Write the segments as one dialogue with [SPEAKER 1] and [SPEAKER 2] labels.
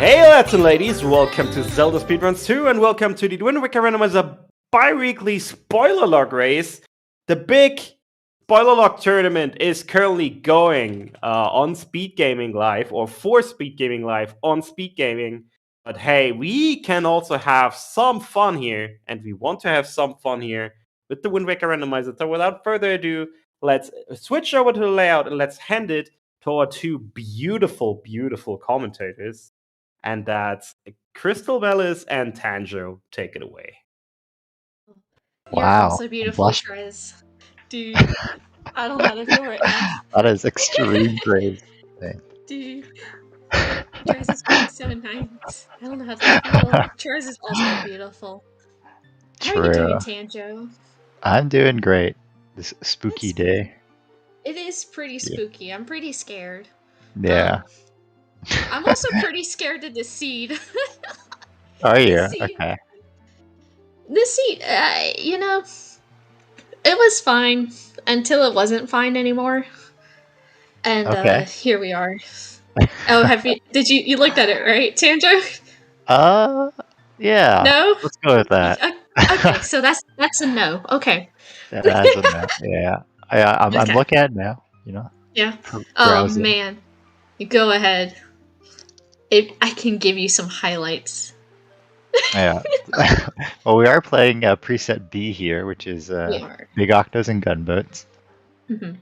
[SPEAKER 1] Hey lads and ladies, welcome to Zelda Speedruns 2 and welcome to the Wind Waker Randomizer bi-weekly spoiler log race. The big spoiler log tournament is currently going on Speed Gaming Live, or for Speed Gaming Live on Speed Gaming. But hey, we can also have some fun here, and we want to have some fun here with the Wind Waker Randomizer. So without further ado, let's switch over to the layout and let's hand it to our two beautiful, beautiful commentators. And that's Crystal Bellis and Tanjo. Take it away.
[SPEAKER 2] You're also beautiful, Trez. Dude, I don't know how to feel right now.
[SPEAKER 3] That is extreme praise.
[SPEAKER 2] Dude, Trez is being so nice. I don't know how to feel. Trez is also beautiful. How are you doing, Tanjo?
[SPEAKER 3] I'm doing great. This spooky day.
[SPEAKER 2] It is pretty spooky. Yeah. I'm pretty scared.
[SPEAKER 3] Yeah.
[SPEAKER 2] I'm also pretty scared of the seed.
[SPEAKER 3] Are you? Okay.
[SPEAKER 2] The seed, it was fine until it wasn't fine anymore. And here we are. Oh, did you looked at it, right, Tanjo?
[SPEAKER 3] Yeah.
[SPEAKER 2] No?
[SPEAKER 3] Let's go with that.
[SPEAKER 2] Okay, so that's a no. Okay.
[SPEAKER 3] Yeah, that's a no. Yeah. I'm looking at it now,
[SPEAKER 2] Yeah. Oh, man. You go ahead. I can give you some highlights.
[SPEAKER 3] Yeah. Well, we are playing preset B here, which is Big Octos and Gunboats.
[SPEAKER 2] Mm-hmm.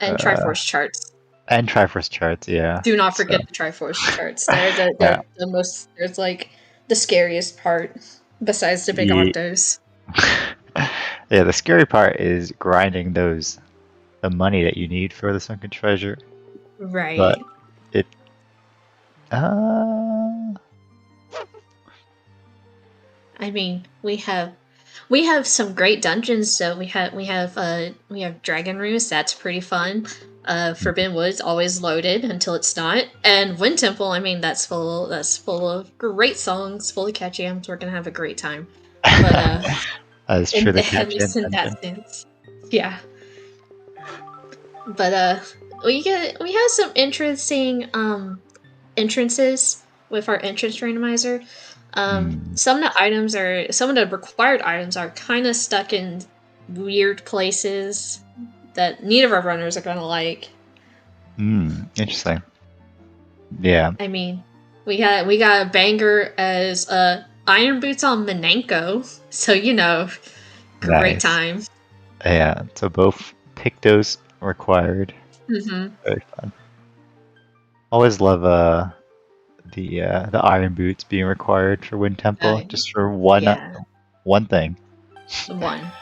[SPEAKER 2] And Triforce charts.
[SPEAKER 3] And Triforce charts, yeah.
[SPEAKER 2] Do not forget the Triforce charts. They're the most. There's like the scariest part besides the Big Octos.
[SPEAKER 3] Yeah, the scary part is grinding the money that you need for the sunken treasure.
[SPEAKER 2] Right.
[SPEAKER 3] But it.
[SPEAKER 2] I mean, we have some great dungeons. So we have Dragon Roost. That's pretty fun. Forbidden Woods always loaded until it's not. And Wind Temple. I mean, that's full of great songs, full of catchy jams. We're gonna have a great time. But
[SPEAKER 3] that's true.
[SPEAKER 2] At least in that sense. Yeah. But we have some interesting entrances with our entrance randomizer. Some of the required items are kind of stuck in weird places that neither of our runners are gonna like.
[SPEAKER 3] Interesting. Yeah.
[SPEAKER 2] I mean, we got a banger as Iron Boots on Menenko, so great time.
[SPEAKER 3] Yeah. So both Pictos required.
[SPEAKER 2] Mm-hmm.
[SPEAKER 3] Very fun. Always love the Iron Boots being required for Wind Temple, just for one thing.
[SPEAKER 2] One.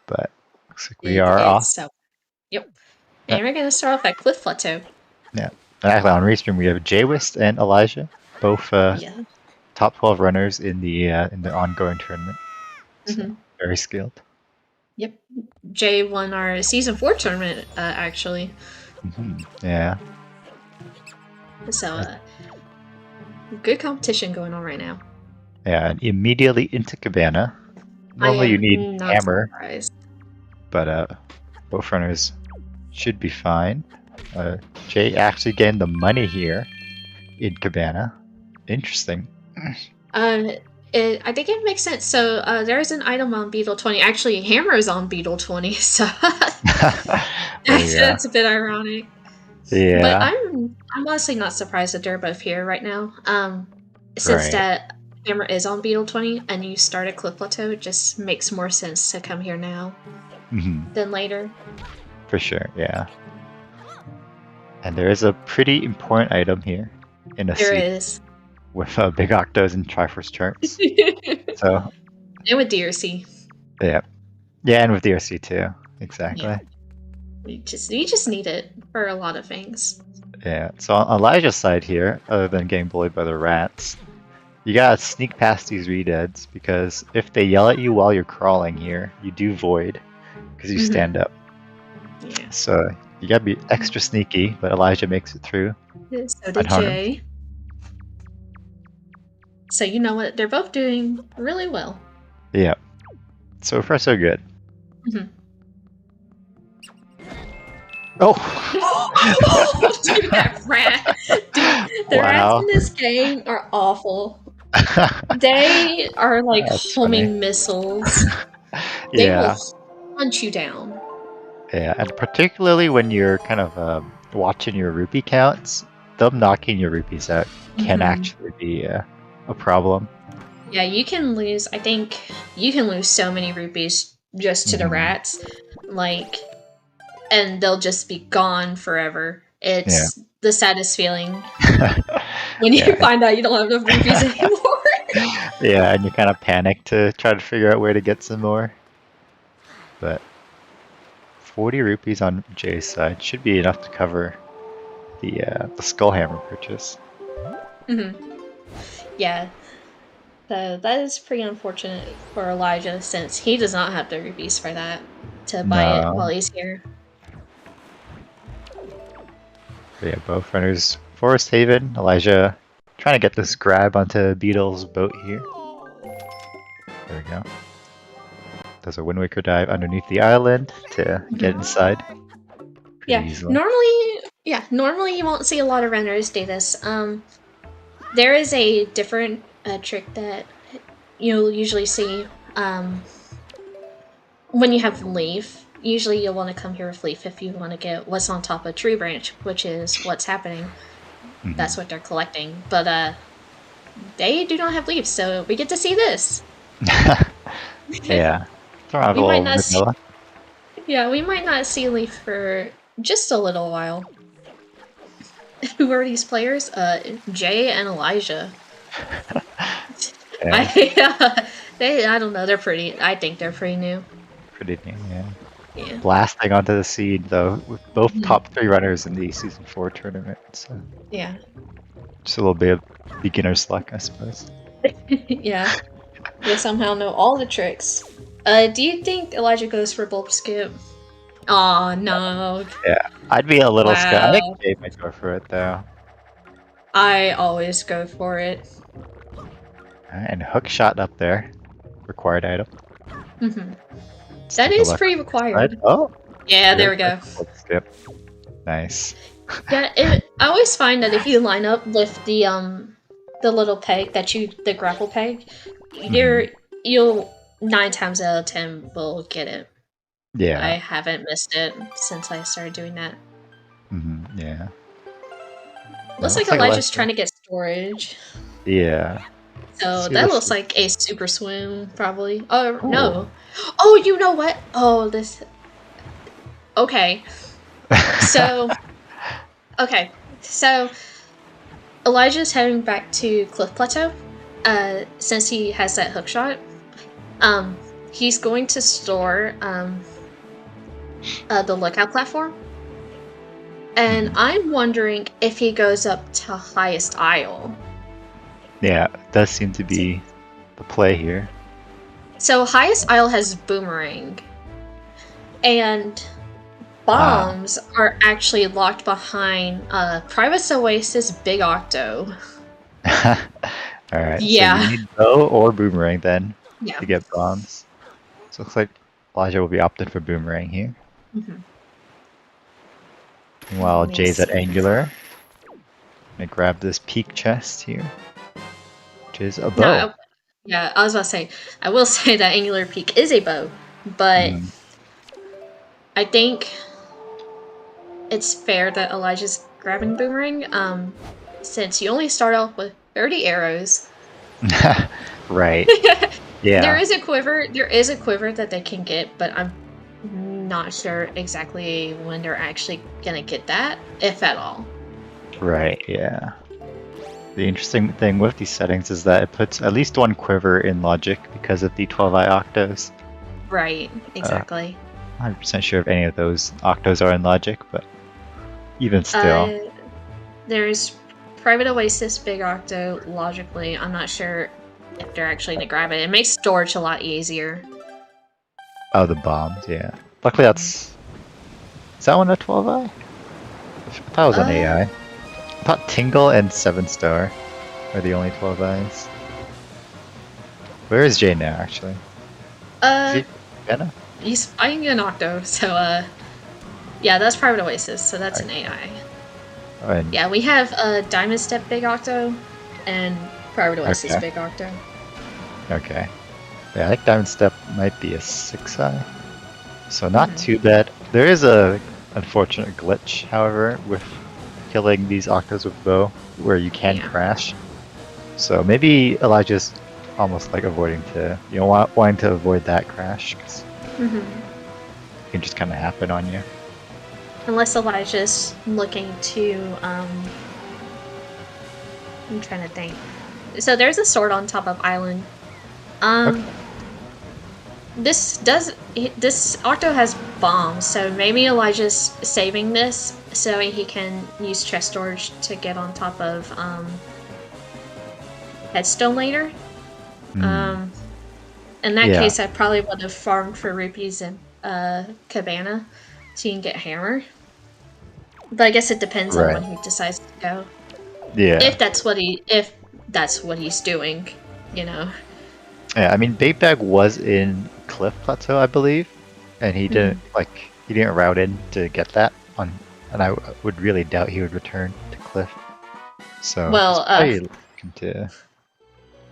[SPEAKER 3] But looks like we are off.
[SPEAKER 2] So, yep. And we're gonna start off at Cliff Plateau.
[SPEAKER 3] Yeah. And actually on Restream we have Jaywist and Elijah, both top 12 runners in the ongoing tournament. So very skilled.
[SPEAKER 2] Yep. Jay won our season 4 tournament, actually.
[SPEAKER 3] Yeah.
[SPEAKER 2] So, good competition going on right now.
[SPEAKER 3] Yeah, and immediately into Cabana. Normally you need hammer,
[SPEAKER 2] surprised.
[SPEAKER 3] But both runners should be fine. Jay actually getting the money here in Cabana. Interesting.
[SPEAKER 2] I think it makes sense. So there's an item on Beetle 20. Actually, hammer is on Beetle 20, so that's a bit ironic.
[SPEAKER 3] Yeah.
[SPEAKER 2] But I'm honestly not surprised that they're both here right now. Since that hammer is on Beetle 20 and you start at Cliff Plateau, it just makes more sense to come here now than later.
[SPEAKER 3] For sure, yeah. And there is a pretty important item here in a seat with Big Octos and Triforce charts. So.
[SPEAKER 2] And with DRC.
[SPEAKER 3] Yeah. Yeah, and with DRC too. Exactly. Yeah.
[SPEAKER 2] We just need it for a lot of things.
[SPEAKER 3] Yeah. So on Elijah's side here, other than getting bullied by the rats, you gotta sneak past these redeads, because if they yell at you while you're crawling here, you do void because you stand up.
[SPEAKER 2] Yeah.
[SPEAKER 3] So you gotta be extra sneaky, but Elijah makes it through.
[SPEAKER 2] So did Jay. So you know what? They're both doing really well.
[SPEAKER 3] Yeah. So far, so good.
[SPEAKER 2] Oh! Dude, that rat! Dude, The rats
[SPEAKER 3] Wow.
[SPEAKER 2] in this game are awful. They are like
[SPEAKER 3] That's
[SPEAKER 2] homing
[SPEAKER 3] funny.
[SPEAKER 2] missiles. They will
[SPEAKER 3] Yeah,
[SPEAKER 2] hunt you down.
[SPEAKER 3] yeah, and particularly when you're kind of watching your rupee counts, them knocking your rupees out can actually be a problem.
[SPEAKER 2] Yeah, you can lose. I think you can lose so many rupees just to the
[SPEAKER 3] Mhm.
[SPEAKER 2] rats, like, and they'll just be gone forever. It's the saddest feeling when you
[SPEAKER 3] Yeah.
[SPEAKER 2] find out you don't have enough rupees anymore.
[SPEAKER 3] Yeah, and you kind of panic to try to figure out where to get some more. But 40 rupees on Jay's side should be enough to cover the Skullhammer purchase.
[SPEAKER 2] Yeah, so that is pretty unfortunate for Elijah since he does not have the rupees for that to buy it while
[SPEAKER 3] No.
[SPEAKER 2] he's here.
[SPEAKER 3] But yeah, both runners. Forest Haven, Elijah trying to get this grab onto Beetle's boat here. There we go. Does a Wind Waker dive underneath the island to get inside. Pretty easily.
[SPEAKER 2] Normally you won't see a lot of runners do this. There is a different trick that you'll usually see when you have Leaf. Usually you'll want to come here with Leaf if you want to get what's on top of Tree Branch, which is what's happening. That's what they're collecting. But they do not have Leaves, so we get to see this.
[SPEAKER 3] Yeah.
[SPEAKER 2] We might not see, we might not see Leaf for just a little while. Who are these players? Jay and Elijah.
[SPEAKER 3] Yeah.
[SPEAKER 2] I don't know. They're pretty. I think they're pretty new.
[SPEAKER 3] Pretty neat, yeah.
[SPEAKER 2] Yeah.
[SPEAKER 3] Blasting onto the scene though, with both top 3 runners in the Season 4 tournament. So
[SPEAKER 2] Yeah.
[SPEAKER 3] just a little bit of beginner's luck, I suppose.
[SPEAKER 2] Yeah. They somehow know all the tricks. Do you think Elijah goes for bulb skip? Oh no.
[SPEAKER 3] Yeah, I'd be a little scared. I
[SPEAKER 2] Wow.
[SPEAKER 3] think Jay might go for it though.
[SPEAKER 2] I always go for it.
[SPEAKER 3] Alright, and hook shot up there. Required item. Let's
[SPEAKER 2] That
[SPEAKER 3] take a
[SPEAKER 2] is
[SPEAKER 3] look
[SPEAKER 2] pretty
[SPEAKER 3] on this
[SPEAKER 2] required.
[SPEAKER 3] side. Oh!
[SPEAKER 2] Yeah, there we go.
[SPEAKER 3] Let's skip. Nice.
[SPEAKER 2] Yeah, I always find that if you line up with the little peg the grapple peg, you'll 9 times out of 10 will get it.
[SPEAKER 3] Yeah.
[SPEAKER 2] I haven't missed it since I started doing that.
[SPEAKER 3] Yeah.
[SPEAKER 2] Looks like Elijah's trying to get storage.
[SPEAKER 3] Yeah.
[SPEAKER 2] So that looks like a super swim, probably. Oh, no. Oh, you know what? Oh, this... Okay. So... Okay. So... Elijah's heading back to Cliff Plateau. Since he has that hook shot. He's going to store, the lookout platform. And I'm wondering if he goes up to highest isle.
[SPEAKER 3] Yeah, it does seem to be the play here.
[SPEAKER 2] So highest isle has boomerang. And bombs are actually locked behind Private Oasis Big Octo.
[SPEAKER 3] Alright,
[SPEAKER 2] Yeah.
[SPEAKER 3] so you need bow or boomerang then
[SPEAKER 2] Yeah.
[SPEAKER 3] to get bombs. So it looks like Elijah will be opted for boomerang here. While Jay's at angular. Gonna grab this peak chest here. Which is a bow.
[SPEAKER 2] Yeah, I was about to say, I will say that angular peak is a bow, but I think it's fair that Elijah's grabbing boomerang, since you only start off with 30 arrows.
[SPEAKER 3] Right. Yeah.
[SPEAKER 2] There is a quiver that they can get, but I'm not sure exactly when they're actually gonna get that, if at all.
[SPEAKER 3] Right, yeah. The interesting thing with these settings is that it puts at least 1 quiver in logic because of the 12i octos.
[SPEAKER 2] Right, exactly.
[SPEAKER 3] I'm not 100% sure if any of those octos are in logic, but even still.
[SPEAKER 2] There's Private Oasis Big Octo, logically. I'm not sure if they're actually gonna grab it. It makes storage a lot easier.
[SPEAKER 3] Oh, the bombs, yeah. Luckily that's... Is that one a 12i? I thought it was an AI. I thought Tingle and 7-star are the only 12i's. Where is Jay now, actually? Is he Vienna?
[SPEAKER 2] He's fighting an Octo, so yeah, that's Private Oasis, so that's an AI.
[SPEAKER 3] And,
[SPEAKER 2] Yeah, we have a Diamond Step Big Octo and Private Oasis
[SPEAKER 3] Okay.
[SPEAKER 2] Big Octo.
[SPEAKER 3] Okay. Yeah, I think Diamond Step might be a 6-eye. So not
[SPEAKER 2] Mhm.
[SPEAKER 3] too bad. There is a unfortunate glitch, however, with killing these Octos with bow, where you can
[SPEAKER 2] Yeah.
[SPEAKER 3] crash. So maybe Elijah's almost like avoiding to, wanting to avoid that crash, because
[SPEAKER 2] Hmm.
[SPEAKER 3] it can just kind of happen on you.
[SPEAKER 2] Unless Elijah's looking to, I'm trying to think. So there's a sword on top of island.
[SPEAKER 3] Okay.
[SPEAKER 2] This Octo has bombs, so maybe Elijah's saving this so he can use chest storage to get on top of headstone later.
[SPEAKER 3] Hmm.
[SPEAKER 2] In that
[SPEAKER 3] Yeah.
[SPEAKER 2] case, I probably would have farmed for rupees and cabana so you can get hammer. But I guess it depends on when
[SPEAKER 3] Right.
[SPEAKER 2] he decides to go.
[SPEAKER 3] Yeah.
[SPEAKER 2] If that's what he's doing, you know.
[SPEAKER 3] Yeah, I mean, Bait Bag was in Cliff Plateau, I believe, and he didn't he didn't route in to get that on, and I would really doubt he would return to Cliff. So
[SPEAKER 2] Well,
[SPEAKER 3] he's probably looking to,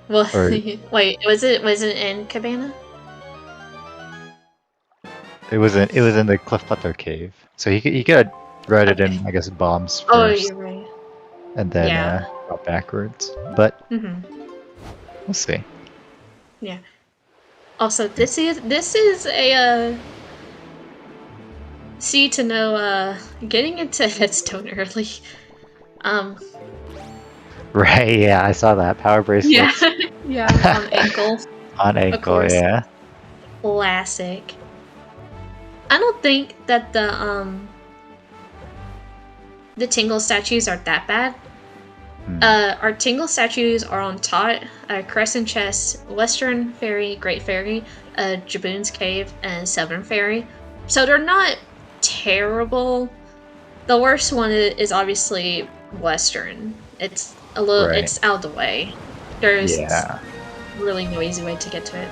[SPEAKER 2] well,
[SPEAKER 3] or
[SPEAKER 2] wait, was it in cabana?
[SPEAKER 3] it was in the Cliff Plateau cave. So he could have routed
[SPEAKER 2] Okay.
[SPEAKER 3] in, I guess, bombs
[SPEAKER 2] Oh,
[SPEAKER 3] first,
[SPEAKER 2] you're right.
[SPEAKER 3] and then
[SPEAKER 2] Yeah.
[SPEAKER 3] go backwards. But
[SPEAKER 2] Hmm.
[SPEAKER 3] we'll see.
[SPEAKER 2] Yeah. Also, this is a see to know getting into headstone early. Um.
[SPEAKER 3] Right? Yeah, I saw that power
[SPEAKER 2] Yeah.
[SPEAKER 3] bracelets
[SPEAKER 2] Yeah. On ankle,
[SPEAKER 3] on
[SPEAKER 2] of
[SPEAKER 3] ankle.
[SPEAKER 2] course.
[SPEAKER 3] Yeah.
[SPEAKER 2] Classic. I don't think that the Tingle statues are that bad.
[SPEAKER 3] Hmm.
[SPEAKER 2] Our Tingle statues are on Tot, Crescent Chest, Western Fairy, Great Fairy, Jaboon's Cave, and Southern Fairy. So they're not terrible. The worst one is obviously Western. It's
[SPEAKER 3] Right.
[SPEAKER 2] it's out of the way. There's
[SPEAKER 3] Yeah.
[SPEAKER 2] really no easy way to get to it.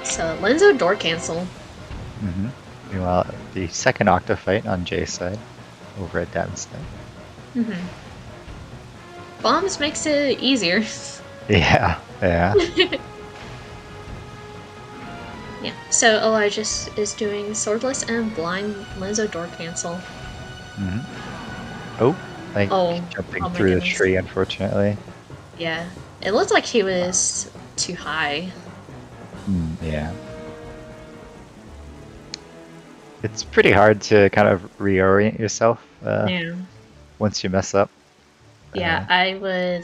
[SPEAKER 2] So Lenzo door cancel.
[SPEAKER 3] Mm-hmm. Meanwhile, the second Octo fight on Jay's side, over at Davenstead.
[SPEAKER 2] Mm-hmm. Bombs makes it easier.
[SPEAKER 3] Yeah, yeah.
[SPEAKER 2] Yeah, so Elijah is doing Swordless and Blind Lenzo door cancel.
[SPEAKER 3] Mm-hmm. Oh, like jumping
[SPEAKER 2] oh my
[SPEAKER 3] through the
[SPEAKER 2] goodness.
[SPEAKER 3] tree, unfortunately.
[SPEAKER 2] Yeah, it looked like he was too high.
[SPEAKER 3] Yeah. It's pretty hard to kind of reorient yourself
[SPEAKER 2] Yeah.
[SPEAKER 3] once you mess up.
[SPEAKER 2] Yeah, I would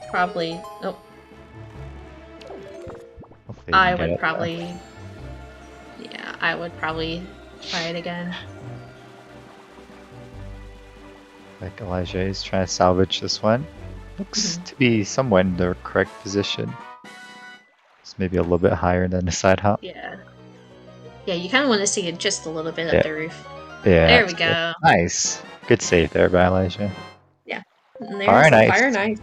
[SPEAKER 2] probably. Oh,
[SPEAKER 3] Hopefully you
[SPEAKER 2] I
[SPEAKER 3] can get
[SPEAKER 2] would
[SPEAKER 3] it,
[SPEAKER 2] probably. Yeah, I would probably try it again.
[SPEAKER 3] like Elijah is trying to salvage this one. Looks
[SPEAKER 2] Mhm.
[SPEAKER 3] to be somewhat in the correct position. It's maybe a little bit higher than the side hop.
[SPEAKER 2] Yeah. Yeah, you kind of want to see it just a little bit
[SPEAKER 3] Yeah.
[SPEAKER 2] up the roof.
[SPEAKER 3] Yeah.
[SPEAKER 2] There we
[SPEAKER 3] that's good.
[SPEAKER 2] go.
[SPEAKER 3] Nice. Good save there by Elijah.
[SPEAKER 2] Yeah. And there's
[SPEAKER 3] Fire
[SPEAKER 2] the
[SPEAKER 3] nice.
[SPEAKER 2] fire knife.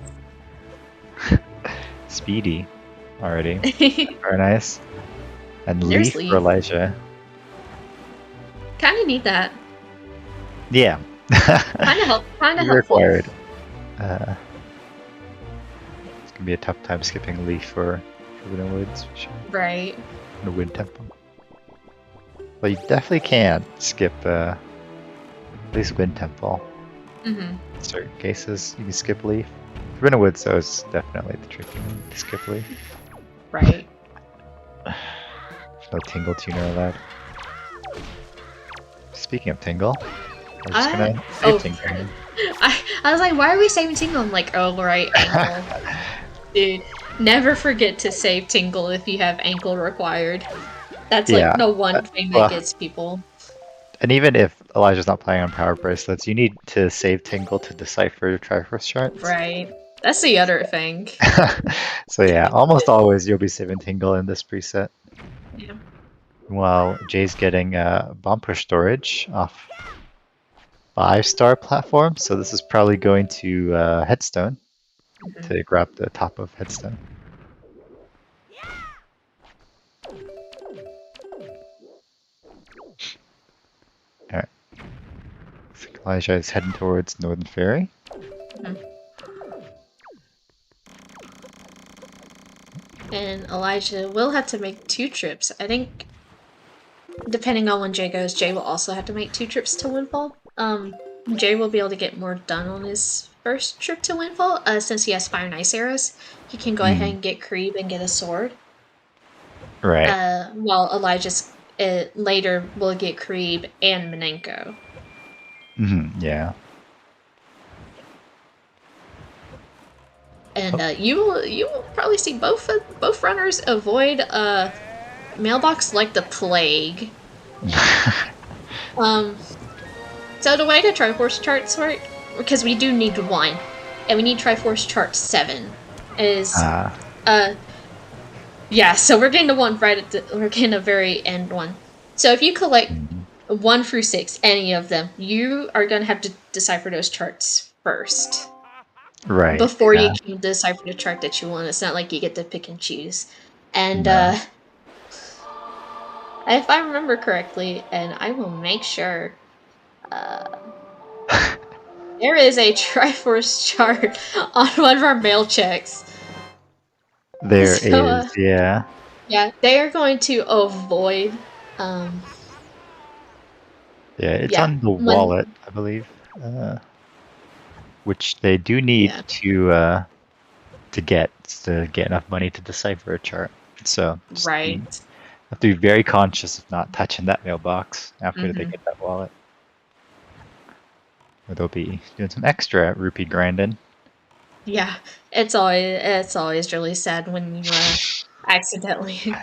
[SPEAKER 3] Speedy already. Very nice. And
[SPEAKER 2] There's
[SPEAKER 3] Leaf for
[SPEAKER 2] Leaf.
[SPEAKER 3] Elijah.
[SPEAKER 2] Kind of need that.
[SPEAKER 3] Yeah.
[SPEAKER 2] Kind of helpful.
[SPEAKER 3] Required. It's gonna be a tough time skipping Leaf for Wooden Woods. For sure.
[SPEAKER 2] Right.
[SPEAKER 3] The Wind Temple. Well, you definitely can skip at least Wind Temple.
[SPEAKER 2] Mm-hmm.
[SPEAKER 3] In certain cases, you can skip Leaf. Forbidden Woods, though, is definitely the tricky one to skip Leaf.
[SPEAKER 2] Right.
[SPEAKER 3] There's no Tingle Tuner allowed. Speaking of Tingle, I'm just gonna save Tingle here.
[SPEAKER 2] I was like, why are we saving Tingle? I'm like, oh, right, ankle. Dude, never forget to save Tingle if you have ankle required. That's like the one thing that gets people.
[SPEAKER 3] And even if Elijah's not playing on power bracelets, you need to save Tingle to decipher Triforce shards.
[SPEAKER 2] Right. That's the other thing.
[SPEAKER 3] So yeah, almost always you'll be saving Tingle in this preset.
[SPEAKER 2] Yeah.
[SPEAKER 3] While Jay's getting bomb push storage off 5-star platform, so this is probably going to Headstone to grab the top of Headstone. Alright. Elijah is heading towards Northern Ferry.
[SPEAKER 2] And Elijah will have to make 2 trips. I think, depending on when Jay goes, Jay will also have to make 2 trips to Windfall. Jay will be able to get more done on his first trip to Windfall, since he has Fire and Ice arrows. He can go ahead and get Creep and get a sword.
[SPEAKER 3] Right.
[SPEAKER 2] While Elijah's later will get Creep and Minenko.
[SPEAKER 3] Yeah.
[SPEAKER 2] And you will probably see both runners avoid mailbox like the plague. So the way the Triforce charts work, because we do need 1, and we need Triforce chart 7, is yeah. So we're getting the one right at we're getting the very end one. So if you collect 1 through 6, any of them, you are gonna have to decipher those charts first.
[SPEAKER 3] Right.
[SPEAKER 2] Before you can decipher the chart that you want. It's not like you get to pick and choose. And if I remember correctly, and I will make sure, there is a Triforce chart on one of our mail checks.
[SPEAKER 3] There is, yeah.
[SPEAKER 2] Yeah, they are going to avoid.
[SPEAKER 3] Yeah, it's on the wallet, I believe. Which they do need to get enough money to decipher a chart. So
[SPEAKER 2] right,
[SPEAKER 3] have to be very conscious of not touching that mailbox after they get that wallet, or they'll be doing some extra rupee grinding.
[SPEAKER 2] Yeah, it's always really sad when you accidentally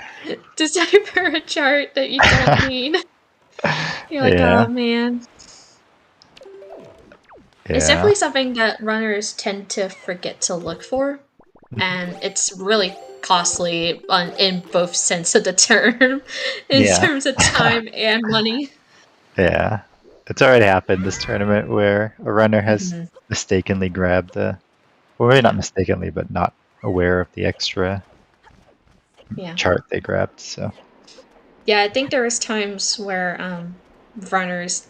[SPEAKER 2] decipher a chart that you don't need. You're like, oh man.
[SPEAKER 3] Yeah.
[SPEAKER 2] It's definitely something that runners tend to forget to look for, and it's really costly in both sense of the term, in terms of time and money.
[SPEAKER 3] Yeah, it's already happened this tournament where a runner has mistakenly grabbed well, maybe not mistakenly, but not aware of the extra chart they grabbed. So
[SPEAKER 2] yeah, I think there was times where runners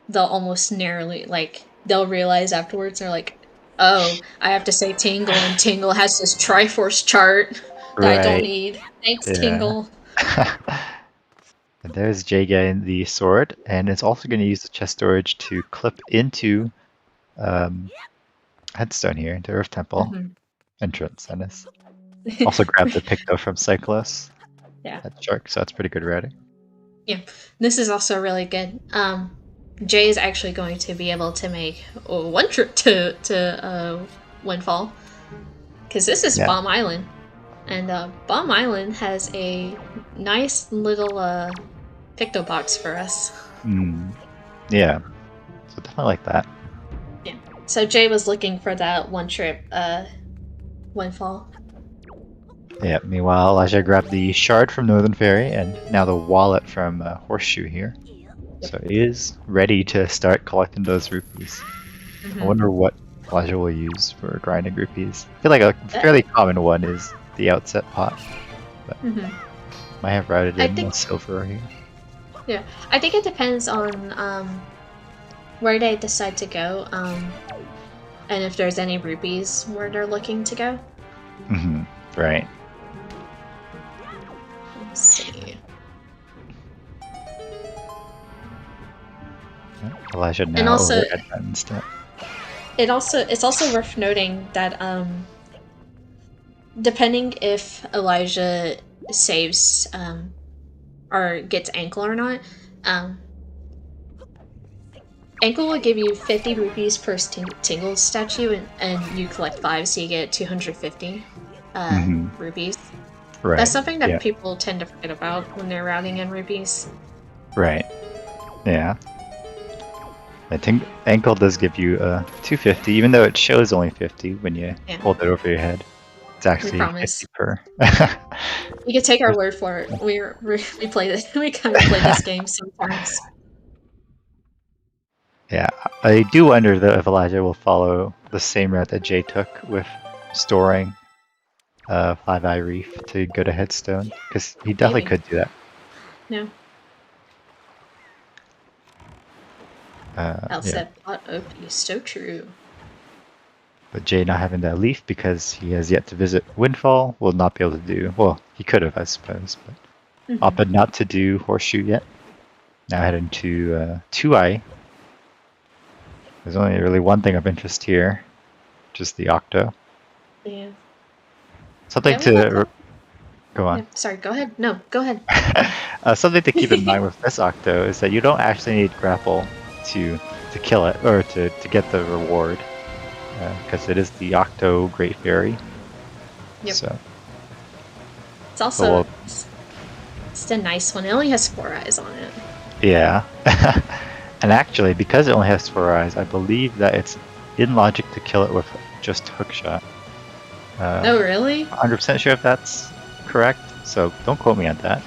[SPEAKER 2] they'll almost narrowly, like, they'll realize afterwards, they're like, oh, I have to say Tingle, and Tingle has this Triforce chart that I don't need. Thanks, Tingle.
[SPEAKER 3] And there's Jay getting the sword, and it's also going to use the chest storage to clip into Headstone here, into Earth Temple entrance, and it's also grabbed the Picto from Cyclos.
[SPEAKER 2] Yeah.
[SPEAKER 3] That shark, so that's pretty good routing.
[SPEAKER 2] Yeah, this is also really good. Jay is actually going to be able to make 1 trip to Windfall, because this is Bomb Island, and Bomb Island has a nice little Picto box for us.
[SPEAKER 3] Yeah, so definitely like that.
[SPEAKER 2] Yeah, so Jay was looking for that 1 trip Windfall.
[SPEAKER 3] Yeah, meanwhile, Elijah grabbed the shard from Northern Ferry, and now the wallet from Horseshoe here. So he is ready to start collecting those rupees. I wonder what Elijah will use for grinding rupees. I feel like a fairly common one is the outset pot, but might have routed in more silver here.
[SPEAKER 2] Yeah, I think it depends on where they decide to go, and if there's any rupees where they're looking to go.
[SPEAKER 3] Right.
[SPEAKER 2] Let's see.
[SPEAKER 3] Elijah now
[SPEAKER 2] and also, it's also worth noting that depending if Elijah saves or gets ankle or not, ankle will give you 50 rupees per Tingle statue, and you collect 5, so you get 250 rupees.
[SPEAKER 3] Right.
[SPEAKER 2] That's something that people tend to forget about when they're routing in rupees.
[SPEAKER 3] Right. Yeah. I think ankle does give you 250, even though it shows only 50 when you hold it over your head. It's actually 50 per.
[SPEAKER 2] You can take our word for it. We play this. We kind of play this game sometimes.
[SPEAKER 3] Yeah, I do wonder though if Elijah will follow the same route that Jay took with storing 5-Eye Reef to go to Headstone, because he definitely could do that.
[SPEAKER 2] Yeah. Outset bot OP, so true.
[SPEAKER 3] But Jay not having that leaf because he has yet to visit Windfall will not be able to do. Well, he could have, I suppose, but opted not to do Horseshoe yet. Now heading to 2i. There's only really one thing of interest here, just the Octo.
[SPEAKER 2] Yeah.
[SPEAKER 3] Something go on.
[SPEAKER 2] Yeah, sorry, go ahead. No, go ahead.
[SPEAKER 3] Something to keep in mind with this Octo is that you don't actually need grapple to kill it or to get the reward, because it is the Octo Great Fairy.
[SPEAKER 2] Yep.
[SPEAKER 3] So
[SPEAKER 2] it's also it's a nice one. It only has 4 eyes on it.
[SPEAKER 3] Yeah. And actually, because it only has 4 eyes, I believe that it's in logic to kill it with just hookshot.
[SPEAKER 2] Oh, really?
[SPEAKER 3] 100% sure if that's correct, so don't quote me on that.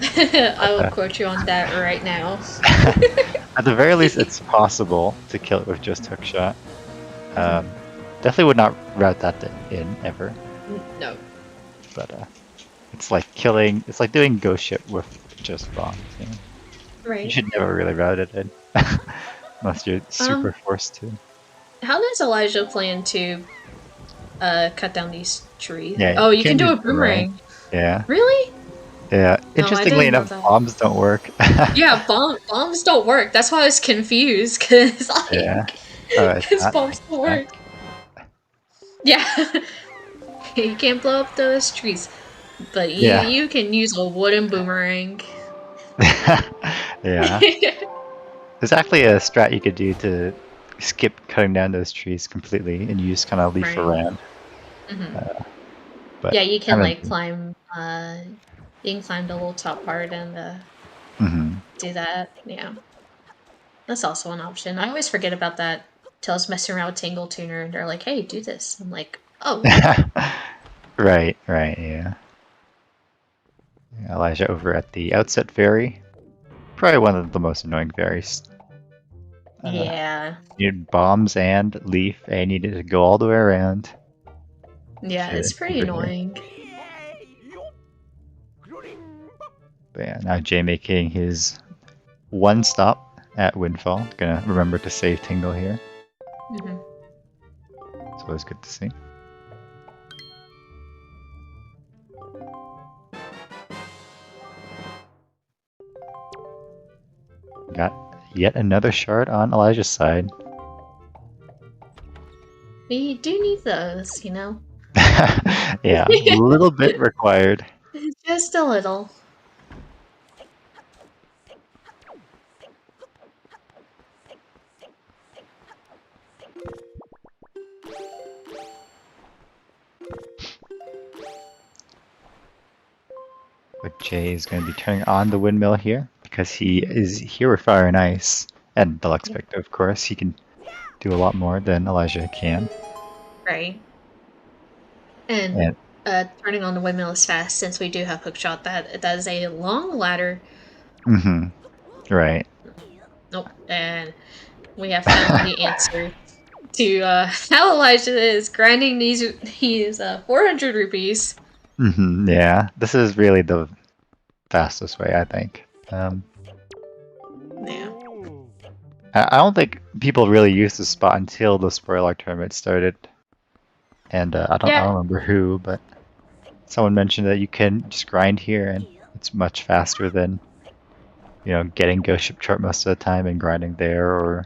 [SPEAKER 2] I will quote you on that right now.
[SPEAKER 3] At the very least, it's possible to kill it with just hookshot. Definitely would not route that in ever.
[SPEAKER 2] No.
[SPEAKER 3] But it's like doing Ghost Ship with just bombs. You know?
[SPEAKER 2] Right.
[SPEAKER 3] You should never really route it in. Unless you're super forced to.
[SPEAKER 2] How does Elijah plan to cut down these trees?
[SPEAKER 3] Yeah,
[SPEAKER 2] oh, you can do a boomerang.
[SPEAKER 3] Yeah.
[SPEAKER 2] Really?
[SPEAKER 3] Yeah. Interestingly enough, bombs don't work.
[SPEAKER 2] Yeah, bombs don't work. That's why I was confused, because bombs don't work. Yeah. You can't blow up those trees. But you can use a wooden boomerang.
[SPEAKER 3] Yeah. There's actually a strat you could do to skip cutting down those trees completely and you just kind of leaf around. But
[SPEAKER 2] yeah, you can like climb. You can climb the little top part and do that. Yeah, that's also an option. I always forget about that till I was messing around with Tangle Tuner and they're like, "Hey, do this." I'm like, "Oh."
[SPEAKER 3] Right, yeah. Elijah over at the Outset Fairy. Probably one of the most annoying fairies.
[SPEAKER 2] Yeah.
[SPEAKER 3] You need bombs and leaf, and you need to go all the way around.
[SPEAKER 2] Yeah, it's pretty annoying.
[SPEAKER 3] But yeah, now Jay making his one stop at Windfall. Gonna remember to save Tingle here. It's always good to see. Got yet another shard on Elijah's side.
[SPEAKER 2] We do need those, you know?
[SPEAKER 3] Yeah, a little bit required.
[SPEAKER 2] Just a little.
[SPEAKER 3] But Jay is going to be turning on the windmill here because he is here with Fire and Ice and the Lux Spectre, of course. He can do a lot more than Elijah can.
[SPEAKER 2] Right. And turning on the windmill is fast since we do have hookshot. That is a long ladder.
[SPEAKER 3] Right.
[SPEAKER 2] Nope. And we have found the answer to how Elijah is grinding these 400 rupees.
[SPEAKER 3] Yeah, this is really the fastest way, I think.
[SPEAKER 2] Yeah.
[SPEAKER 3] I don't think people really used this spot until the Spoiler tournament started. And I don't remember who, but someone mentioned that you can just grind here and it's much faster than, you know, getting Ghost Ship chart most of the time and grinding there or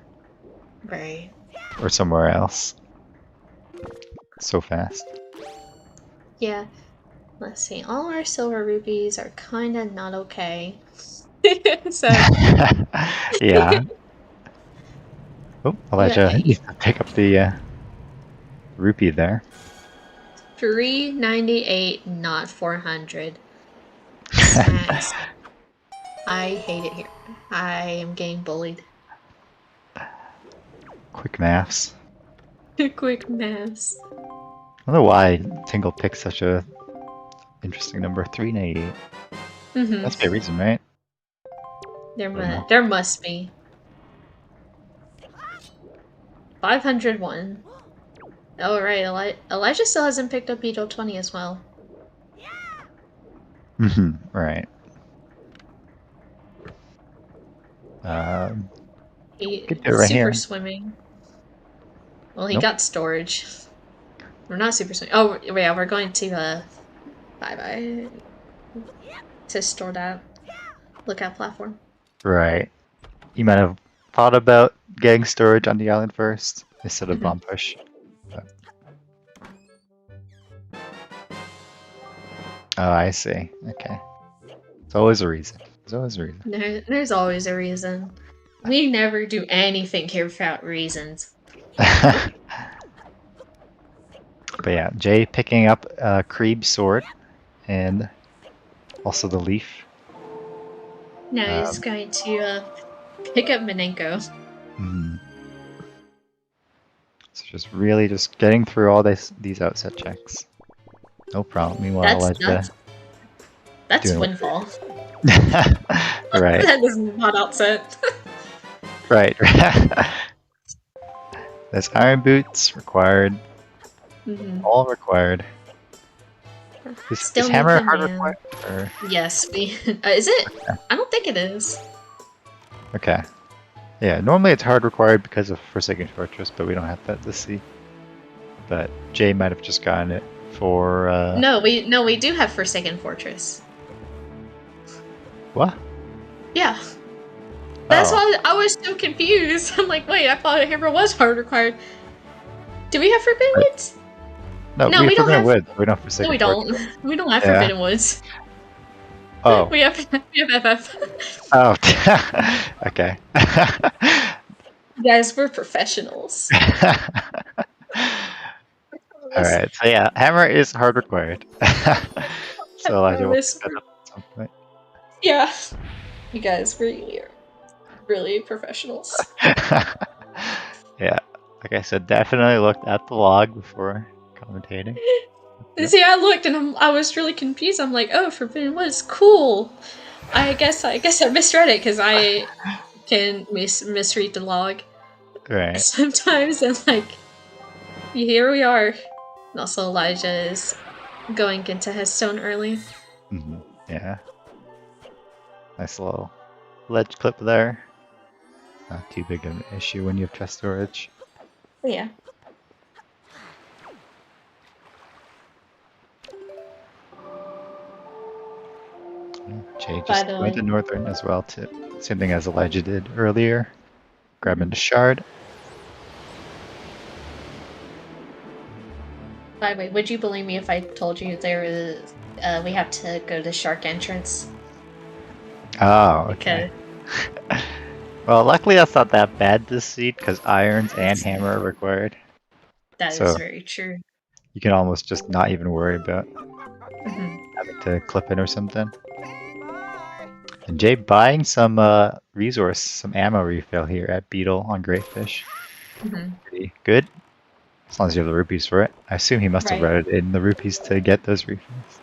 [SPEAKER 3] somewhere else. So fast.
[SPEAKER 2] Yeah. Let's see. All our silver rupees are kind of not okay. So.
[SPEAKER 3] Yeah. Oh, Elijah, you can pick up the rupee there.
[SPEAKER 2] 398, not 400. Smacks. I hate it here. I am getting bullied.
[SPEAKER 3] Quick maths.
[SPEAKER 2] Quick maths.
[SPEAKER 3] I don't know why Tingle picked such a interesting number, 398. Must be a reason, right?
[SPEAKER 2] There must be. 501. Oh, right. Elijah still hasn't picked up Beetle 20 as well.
[SPEAKER 3] Right. Could do it right
[SPEAKER 2] super
[SPEAKER 3] here.
[SPEAKER 2] swimming. Well, he
[SPEAKER 3] Nope.
[SPEAKER 2] got storage. We're not super swimming. Oh, yeah, we're going to, bye-bye. To store that lookout platform.
[SPEAKER 3] Right. You might have thought about getting storage on the island first instead of
[SPEAKER 2] Mhm.
[SPEAKER 3] bomb push. But... Oh, I see. Okay. It's always a reason. There's always a reason.
[SPEAKER 2] There's always a reason. We never do anything here without reasons.
[SPEAKER 3] But yeah, Jay picking up Kreeb's sword and also the leaf.
[SPEAKER 2] Now he's going to pick up Minenko.
[SPEAKER 3] So just really just getting through all these outset checks. No problem. Meanwhile,
[SPEAKER 2] That's
[SPEAKER 3] doing
[SPEAKER 2] Windfall.
[SPEAKER 3] Right.
[SPEAKER 2] That is not outset.
[SPEAKER 3] Right. There's iron boots required. All required. Is hammer hard required? Or...
[SPEAKER 2] Yes, we. Is it? Okay. I don't think it is.
[SPEAKER 3] Okay. Yeah, normally it's hard required because of Forsaken Fortress, but we don't have that to see. But Jay might have just gotten it for.
[SPEAKER 2] No, we do have Forsaken Fortress.
[SPEAKER 3] What?
[SPEAKER 2] Yeah. That's why I was so confused. I'm like, wait, I thought hammer was hard required. Do we have Forbidden Woods?
[SPEAKER 3] No, we don't have Woods. We don't have Forsaken
[SPEAKER 2] No, we don't.
[SPEAKER 3] Fortress.
[SPEAKER 2] We don't have Forbidden Woods.
[SPEAKER 3] Oh.
[SPEAKER 2] We have FF.
[SPEAKER 3] Oh. Okay.
[SPEAKER 2] Guys, we're professionals.
[SPEAKER 3] Alright, so yeah, hammer is hard required. So Elijah will pick that up at some point.
[SPEAKER 2] Yeah. You guys really are really professionals.
[SPEAKER 3] Yeah. Like I said, definitely looked at the log before commentating.
[SPEAKER 2] See, I looked and I was really confused. I'm like, oh, Forbidden Woods, cool. I guess I misread it because I can misread the log.
[SPEAKER 3] Right.
[SPEAKER 2] Sometimes, and like, here we are. And also, Elijah is going into his stone early.
[SPEAKER 3] Yeah. Nice little ledge clip there. Not too big of an issue when you have chest storage.
[SPEAKER 2] Yeah.
[SPEAKER 3] Jay just went to Northern as well, too. Same thing as Elijah did earlier. Grabbing the shard.
[SPEAKER 2] By the way, would you believe me if I told you there is we have to go to the shark entrance?
[SPEAKER 3] Oh, okay. Well, luckily that's not that bad this seed because irons and hammer are required.
[SPEAKER 2] That is very true.
[SPEAKER 3] You can almost just not even worry about having to clip in or something. And Jay buying some resource, some ammo refill here at Beetle on Greatfish. Pretty good. As long as you have the rupees for it. I assume he must have routed in the rupees to get those refills.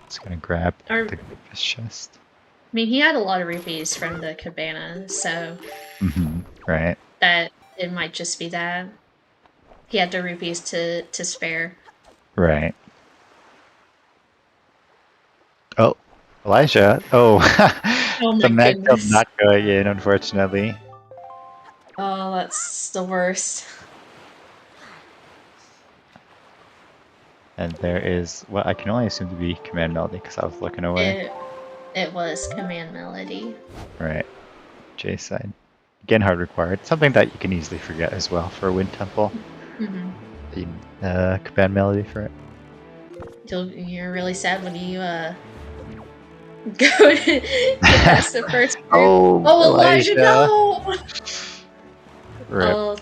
[SPEAKER 3] Just gonna grab the Greatfish chest.
[SPEAKER 2] I mean, he had a lot of rupees from the cabana, so...
[SPEAKER 3] Right.
[SPEAKER 2] That it might just be that. He had the rupees to spare.
[SPEAKER 3] Right. Oh, Elijah. Oh, the mag not going in, unfortunately.
[SPEAKER 2] Oh, that's the worst.
[SPEAKER 3] And there is what I can only assume to be Command Melody because I was looking away.
[SPEAKER 2] It was Command Melody.
[SPEAKER 3] Right. J side. Again, hard required. Something that you can easily forget as well for a Wind Temple. Command Melody for it.
[SPEAKER 2] You're really sad when you go to get past the first part. Oh, Elijah, no!
[SPEAKER 3] Rip.
[SPEAKER 2] Oh,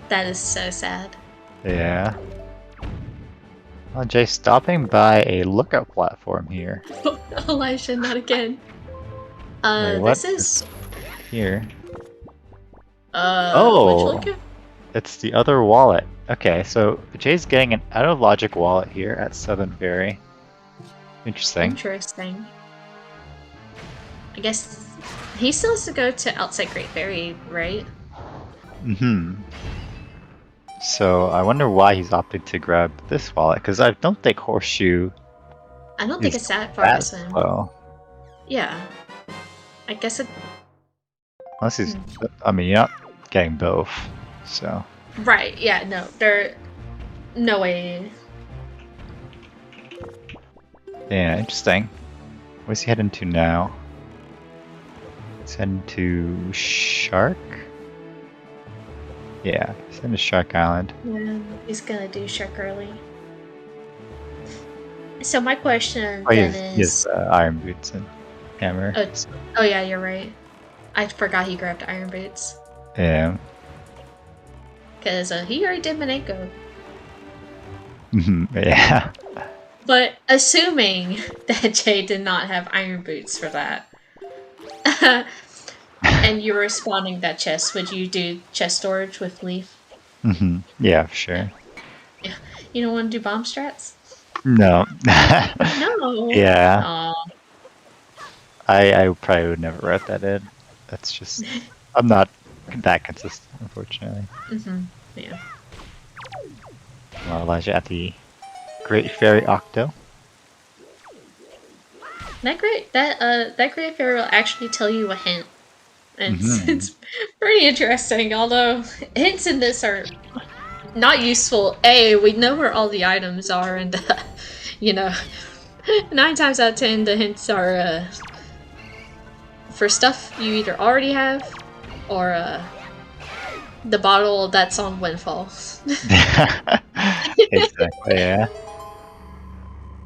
[SPEAKER 2] that is so sad.
[SPEAKER 3] Yeah. Oh, Jay stopping by a lookout platform here.
[SPEAKER 2] Elijah, not again.
[SPEAKER 3] Wait,
[SPEAKER 2] this is
[SPEAKER 3] here.
[SPEAKER 2] Which lookout?
[SPEAKER 3] It's the other wallet. Okay, so Jay's getting an out of logic wallet here at Southern Ferry. Interesting.
[SPEAKER 2] Interesting. I guess he still has to go to outside Great Ferry, right?
[SPEAKER 3] So I wonder why he's opted to grab this wallet, because I don't think Horseshoe.
[SPEAKER 2] I don't think it's that far to swim.
[SPEAKER 3] Slow.
[SPEAKER 2] Yeah. I guess it.
[SPEAKER 3] Unless he's, I mean, you're not getting both, so.
[SPEAKER 2] Right, yeah, no, no way.
[SPEAKER 3] Yeah, interesting. Where's he heading to now? He's heading to Shark? Yeah, he's heading to Shark Island.
[SPEAKER 2] Yeah, he's gonna do Shark early. So my question
[SPEAKER 3] Oh,
[SPEAKER 2] then
[SPEAKER 3] he has iron boots and hammer.
[SPEAKER 2] Oh yeah, you're right. I forgot he grabbed iron boots.
[SPEAKER 3] Yeah.
[SPEAKER 2] Because he already did Mineko.
[SPEAKER 3] Yeah.
[SPEAKER 2] But assuming that Jay did not have iron boots for that, and you were spawning that chest, would you do chest storage with Leaf?
[SPEAKER 3] Yeah, for sure.
[SPEAKER 2] Yeah. You don't want to do bomb strats?
[SPEAKER 3] No.
[SPEAKER 2] No.
[SPEAKER 3] Yeah.
[SPEAKER 2] Aw.
[SPEAKER 3] I probably would never write that in. That's just... I'm not that consistent, unfortunately.
[SPEAKER 2] Yeah.
[SPEAKER 3] Well, Elijah at the Great Fairy Octo.
[SPEAKER 2] That great fairy will actually tell you a hint. And it's pretty interesting, although hints in this are not useful. We know where all the items are, and you know, 9 times out of 10 the hints are for stuff you either already have or the bottle that's on Windfall.
[SPEAKER 3] Exactly, yeah.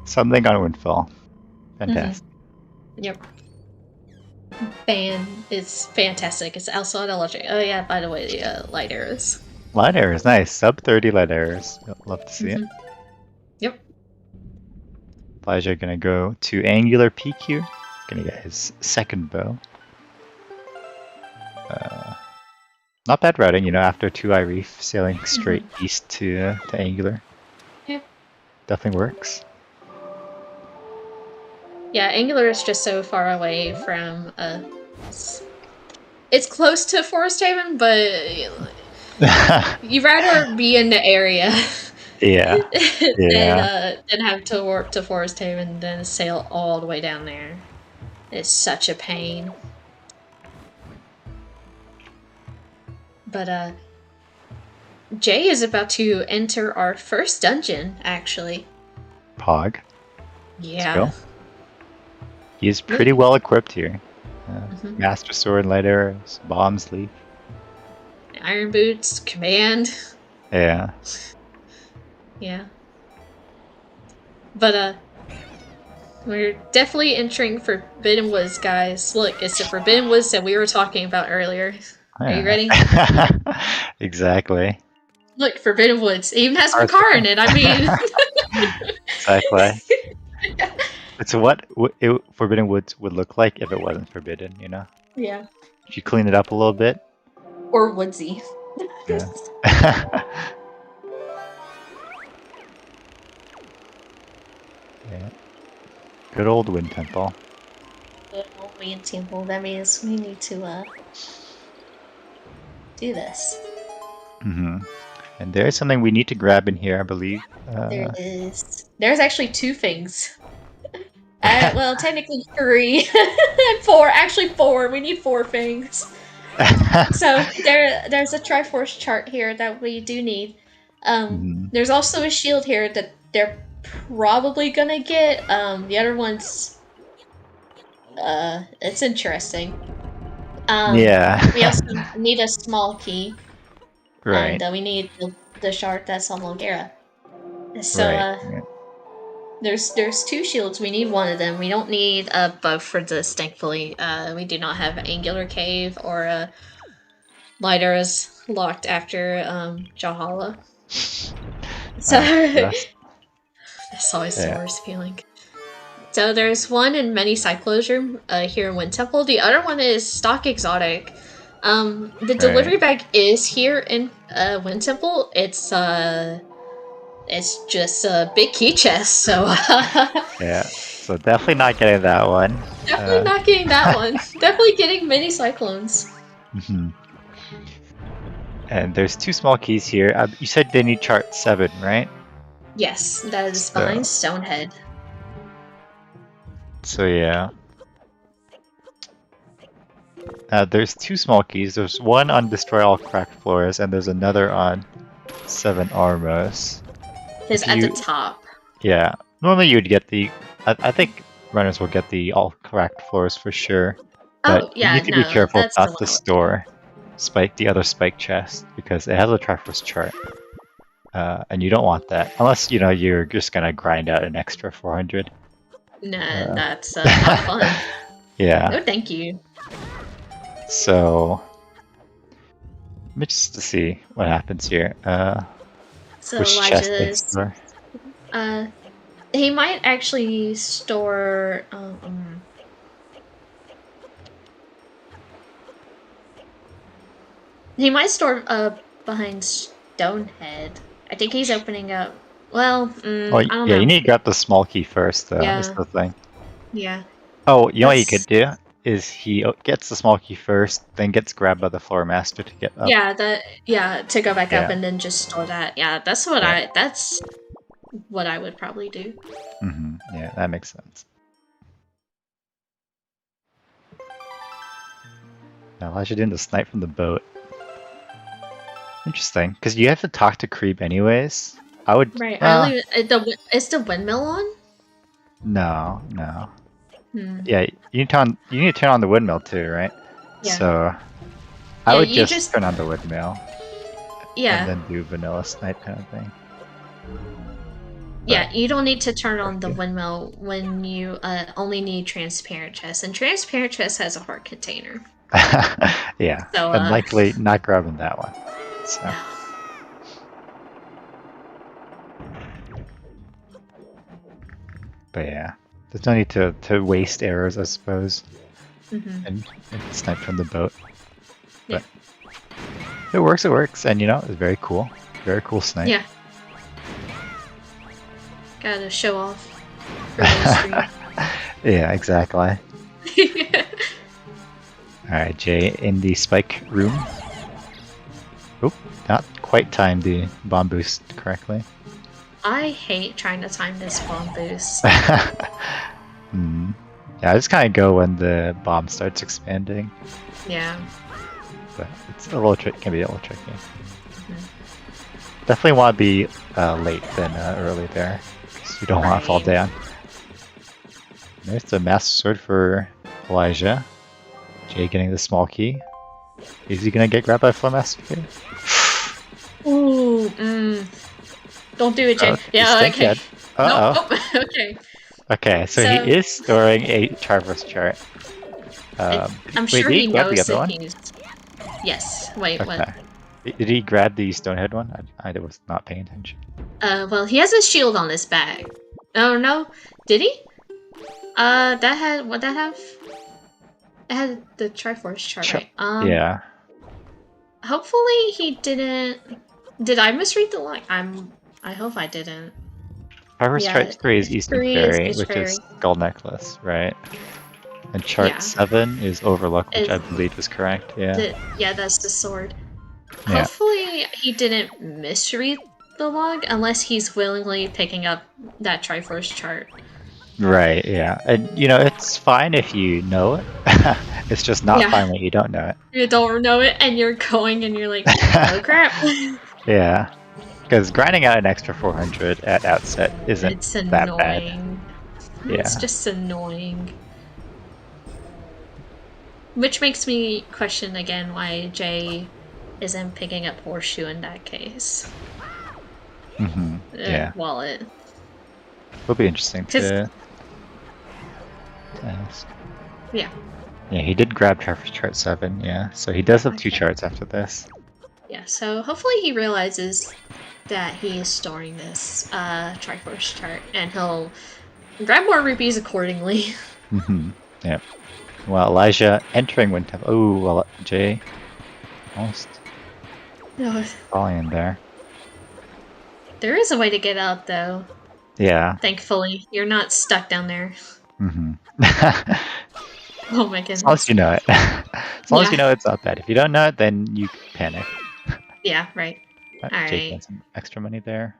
[SPEAKER 3] Something on Windfall. Fantastic.
[SPEAKER 2] Yep. It's fantastic. It's also an electric. Oh yeah, by the way, the light arrows.
[SPEAKER 3] Light arrows, nice. Sub 30 light arrows. Love to see it.
[SPEAKER 2] Yep.
[SPEAKER 3] Elijah gonna go to Angular Peak here. Gonna get his second bow. Not bad routing, you know, after 2i Reef, sailing straight east to Angular.
[SPEAKER 2] Yeah.
[SPEAKER 3] Definitely works.
[SPEAKER 2] Yeah, Angular is just so far away from it's close to Forest Haven, but you'd rather be in the area
[SPEAKER 3] Yeah.
[SPEAKER 2] than have to work to Forest Haven than sail all the way down there. It's such a pain. But Jay is about to enter our first dungeon, actually.
[SPEAKER 3] Pog.
[SPEAKER 2] Yeah.
[SPEAKER 3] Let's go. He's pretty well equipped here. Master Sword, Light Arrows, Bombs, Leaf.
[SPEAKER 2] Iron Boots, Command.
[SPEAKER 3] Yeah.
[SPEAKER 2] Yeah. But we're definitely entering Forbidden Woods, guys. Look, it's the Forbidden Woods that we were talking about earlier. Are you ready?
[SPEAKER 3] Exactly.
[SPEAKER 2] Look, Forbidden Woods. It even has Makar in it, I mean.
[SPEAKER 3] Exactly. It's what Forbidden Woods would look like if it wasn't forbidden, you know?
[SPEAKER 2] Yeah.
[SPEAKER 3] If you clean it up a little bit.
[SPEAKER 2] Or woodsy.
[SPEAKER 3] Yeah. Yeah. Good old Wind Temple.
[SPEAKER 2] Good old Wind Temple. That means we need to do this.
[SPEAKER 3] And there is something we need to grab in here, I believe.
[SPEAKER 2] There is. There's actually 2 things. Well, technically 3. 4. Actually 4. We need 4 things. So there's a Triforce chart here that we do need. There's also a shield here that they're probably gonna get. The other one's it's interesting.
[SPEAKER 3] Yeah.
[SPEAKER 2] We also need a small key.
[SPEAKER 3] Right.
[SPEAKER 2] And we need the shard that's on Longera. So
[SPEAKER 3] right.
[SPEAKER 2] there's 2 shields. We need one of them. We don't need both for this, thankfully. We do not have Angular Cave or Light Arrows locked after Jahala. So that's always the worst feeling. So there's one in Many Cyclosure here in Wind Temple. The other one is stock exotic. The delivery bag is here in Wind Temple. It's just a big key chest, so
[SPEAKER 3] yeah. So definitely not getting that one.
[SPEAKER 2] Definitely not getting that one. Definitely getting Many Cyclones.
[SPEAKER 3] And there's 2 small keys here. You said they need chart 7, right?
[SPEAKER 2] Yes, that is behind Stonehead.
[SPEAKER 3] So yeah. There's 2 small keys. There's one on Destroy All Cracked Floors, and there's another on 7 Armos.
[SPEAKER 2] He's
[SPEAKER 3] If
[SPEAKER 2] at the
[SPEAKER 3] you-
[SPEAKER 2] top.
[SPEAKER 3] Yeah, normally you'd get the. I think runners will get the All Cracked Floors for sure. But
[SPEAKER 2] Oh, yeah,
[SPEAKER 3] you need to
[SPEAKER 2] no,
[SPEAKER 3] be careful
[SPEAKER 2] that's the
[SPEAKER 3] not
[SPEAKER 2] one
[SPEAKER 3] to
[SPEAKER 2] I would
[SPEAKER 3] store the other spike chest because it has a Triforce chart. And you don't want that unless you're just gonna grind out an extra 400.
[SPEAKER 2] Nah, that's not fun.
[SPEAKER 3] Yeah.
[SPEAKER 2] No, thank you.
[SPEAKER 3] So let me just to see what happens here.
[SPEAKER 2] So
[SPEAKER 3] Which chest they
[SPEAKER 2] Elijah's,
[SPEAKER 3] store?
[SPEAKER 2] he might actually store. He might store behind Stonehead. I think he's opening up. Well,
[SPEAKER 3] Oh,
[SPEAKER 2] I don't
[SPEAKER 3] yeah,
[SPEAKER 2] know.
[SPEAKER 3] you need to grab the small key first, though.
[SPEAKER 2] Yeah.
[SPEAKER 3] Is the thing.
[SPEAKER 2] Yeah.
[SPEAKER 3] Oh, you know what you
[SPEAKER 2] That's-
[SPEAKER 3] could do is he gets the small key first, then gets grabbed by the floor master to get up.
[SPEAKER 2] Yeah, to go back up
[SPEAKER 3] Yeah.
[SPEAKER 2] and then just store that. Yeah, that's what
[SPEAKER 3] Yeah.
[SPEAKER 2] that's what I would probably do.
[SPEAKER 3] Yeah, that makes sense. Now, Elijah doing the snipe from the boat. Interesting, because you have to talk to Creep anyways. I would.
[SPEAKER 2] Right.
[SPEAKER 3] Well,
[SPEAKER 2] Is the windmill on?
[SPEAKER 3] no.
[SPEAKER 2] Hmm.
[SPEAKER 3] Yeah, you need to turn on the windmill too, right?
[SPEAKER 2] Yeah.
[SPEAKER 3] So I
[SPEAKER 2] Yeah,
[SPEAKER 3] would
[SPEAKER 2] you
[SPEAKER 3] just turn on the windmill
[SPEAKER 2] Yeah.
[SPEAKER 3] and then do vanilla snipe kind of thing.
[SPEAKER 2] Yeah, you don't need to turn on the
[SPEAKER 3] Okay.
[SPEAKER 2] windmill when you only need transparent chest, and transparent chest has a heart container.
[SPEAKER 3] Yeah,
[SPEAKER 2] So,
[SPEAKER 3] and likely not grabbing that one. So. But yeah, there's no need to waste arrows, I suppose, and snipe from the boat. But if it works, it works, and it's very cool. Very cool snipe.
[SPEAKER 2] Yeah. Gotta show off for the stream.
[SPEAKER 3] Yeah, exactly. Alright, Jay, in the spike room. Oop, not quite timed the bomb boost correctly.
[SPEAKER 2] I hate trying to time this bomb boost.
[SPEAKER 3] Yeah, I just kind of go when the bomb starts expanding,
[SPEAKER 2] Yeah.
[SPEAKER 3] but it's a little can be a little tricky. Definitely want to be late than early there, because you don't want to fall down. There's the Master Sword for Elijah. Jay getting the small key. Is he gonna get grabbed by Flow Master here?
[SPEAKER 2] Ooh, Don't do it, Jay. Yeah,
[SPEAKER 3] he's
[SPEAKER 2] okay.
[SPEAKER 3] dead. Uh-oh.
[SPEAKER 2] Nope. Okay.
[SPEAKER 3] Okay, so he is storing a Triforce chart.
[SPEAKER 2] I'm
[SPEAKER 3] wait,
[SPEAKER 2] sure
[SPEAKER 3] did
[SPEAKER 2] he
[SPEAKER 3] grab
[SPEAKER 2] knows
[SPEAKER 3] the other
[SPEAKER 2] that
[SPEAKER 3] one?
[SPEAKER 2] he's. Yes. Wait,
[SPEAKER 3] Okay.
[SPEAKER 2] what?
[SPEAKER 3] Did he grab the Stonehead one? I was not paying attention.
[SPEAKER 2] Well, he has a shield on his back. Oh no, did he? That had what that have? It had the Triforce chart, right?
[SPEAKER 3] Yeah.
[SPEAKER 2] Hopefully he didn't. Did I misread the line? I hope I didn't.
[SPEAKER 3] Triforce
[SPEAKER 2] Yeah,
[SPEAKER 3] chart 3 is Eastern
[SPEAKER 2] 3 is
[SPEAKER 3] Fairy,
[SPEAKER 2] East
[SPEAKER 3] which
[SPEAKER 2] Fairy.
[SPEAKER 3] is Skull Necklace, right? And chart
[SPEAKER 2] Yeah.
[SPEAKER 3] 7 is Overlook, which I
[SPEAKER 2] Is-
[SPEAKER 3] believe is correct. Yeah.
[SPEAKER 2] Yeah, that's the sword.
[SPEAKER 3] Yeah.
[SPEAKER 2] Hopefully he didn't misread the log, unless he's willingly picking up that Triforce chart.
[SPEAKER 3] Right, yeah. And it's fine if you know it. It's just not
[SPEAKER 2] Yeah.
[SPEAKER 3] fine when you don't know it.
[SPEAKER 2] You don't know it, and you're going, and you're like, oh crap.
[SPEAKER 3] Yeah. Because grinding out an extra 400 at outset isn't
[SPEAKER 2] It's
[SPEAKER 3] that bad.
[SPEAKER 2] annoying. It's
[SPEAKER 3] Yeah.
[SPEAKER 2] just annoying. Which makes me question again why Jay isn't picking up Horseshoe in that case.
[SPEAKER 3] Yeah.
[SPEAKER 2] Wallet.
[SPEAKER 3] It'll be interesting
[SPEAKER 2] 'Cause-
[SPEAKER 3] to ask.
[SPEAKER 2] Yeah.
[SPEAKER 3] Yeah, he did grab Triforce chart 7, yeah. So he does have 2 charts after this.
[SPEAKER 2] Yeah, so hopefully he realizes that he is storing this Triforce chart, and he'll grab more rupees accordingly.
[SPEAKER 3] Yep. Well, Elijah entering Wind Temple. Oh, well, Jay almost
[SPEAKER 2] No,
[SPEAKER 3] falling in there.
[SPEAKER 2] there is a way to get out, though.
[SPEAKER 3] Yeah.
[SPEAKER 2] Thankfully, you're not stuck down there.
[SPEAKER 3] As
[SPEAKER 2] Oh my goodness.
[SPEAKER 3] long as you know it. As long as
[SPEAKER 2] Yeah.
[SPEAKER 3] you know it's not bad. If you don't know it, then you panic.
[SPEAKER 2] Yeah, right.
[SPEAKER 3] Jake
[SPEAKER 2] Alright.
[SPEAKER 3] got some extra money there.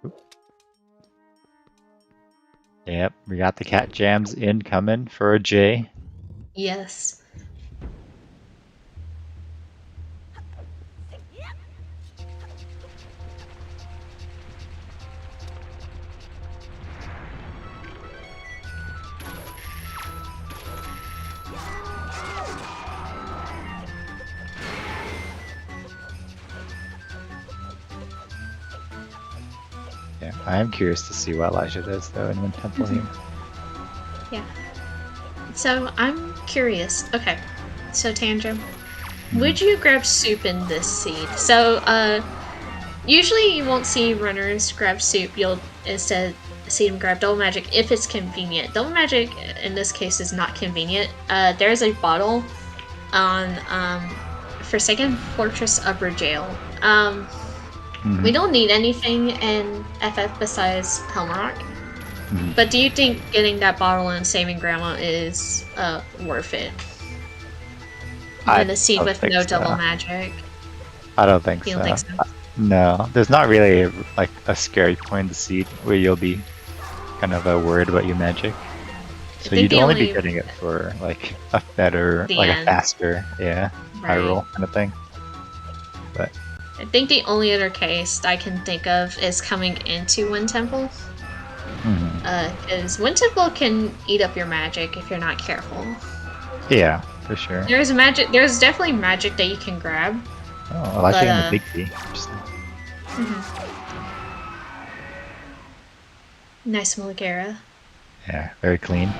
[SPEAKER 3] Oop. Yep, we got the cat jams incoming for a J.
[SPEAKER 2] Yes.
[SPEAKER 3] Yeah, I am curious to see what Elijah does though in Wind Temple here.
[SPEAKER 2] Yeah. So I'm curious. Okay. So Tangent, would you grab soup in this seed? So usually you won't see runners grab soup. You'll instead see them grab double magic if it's convenient. Double magic in this case is not convenient. There's a bottle on Forsaken Fortress Upper Jail. We don't need anything in FF besides Helmrock. But do you think getting that bottle and saving Grandma is worth it? In a seed with no double magic?
[SPEAKER 3] I don't think so.
[SPEAKER 2] You don't think so?
[SPEAKER 3] No, there's not really like a scary point in the seed where you'll be kind of worried about your magic. So you'd only be getting it for like a better, like a faster, high roll kind of thing. But
[SPEAKER 2] I think the only other case I can think of is coming into Wind Temple. Because Wind Temple can eat up your magic if you're not careful.
[SPEAKER 3] Yeah, for sure.
[SPEAKER 2] There's magic. There's definitely magic that you can grab.
[SPEAKER 3] Oh, I like it in the big key.
[SPEAKER 2] Nice Mulligara.
[SPEAKER 3] Yeah, very clean.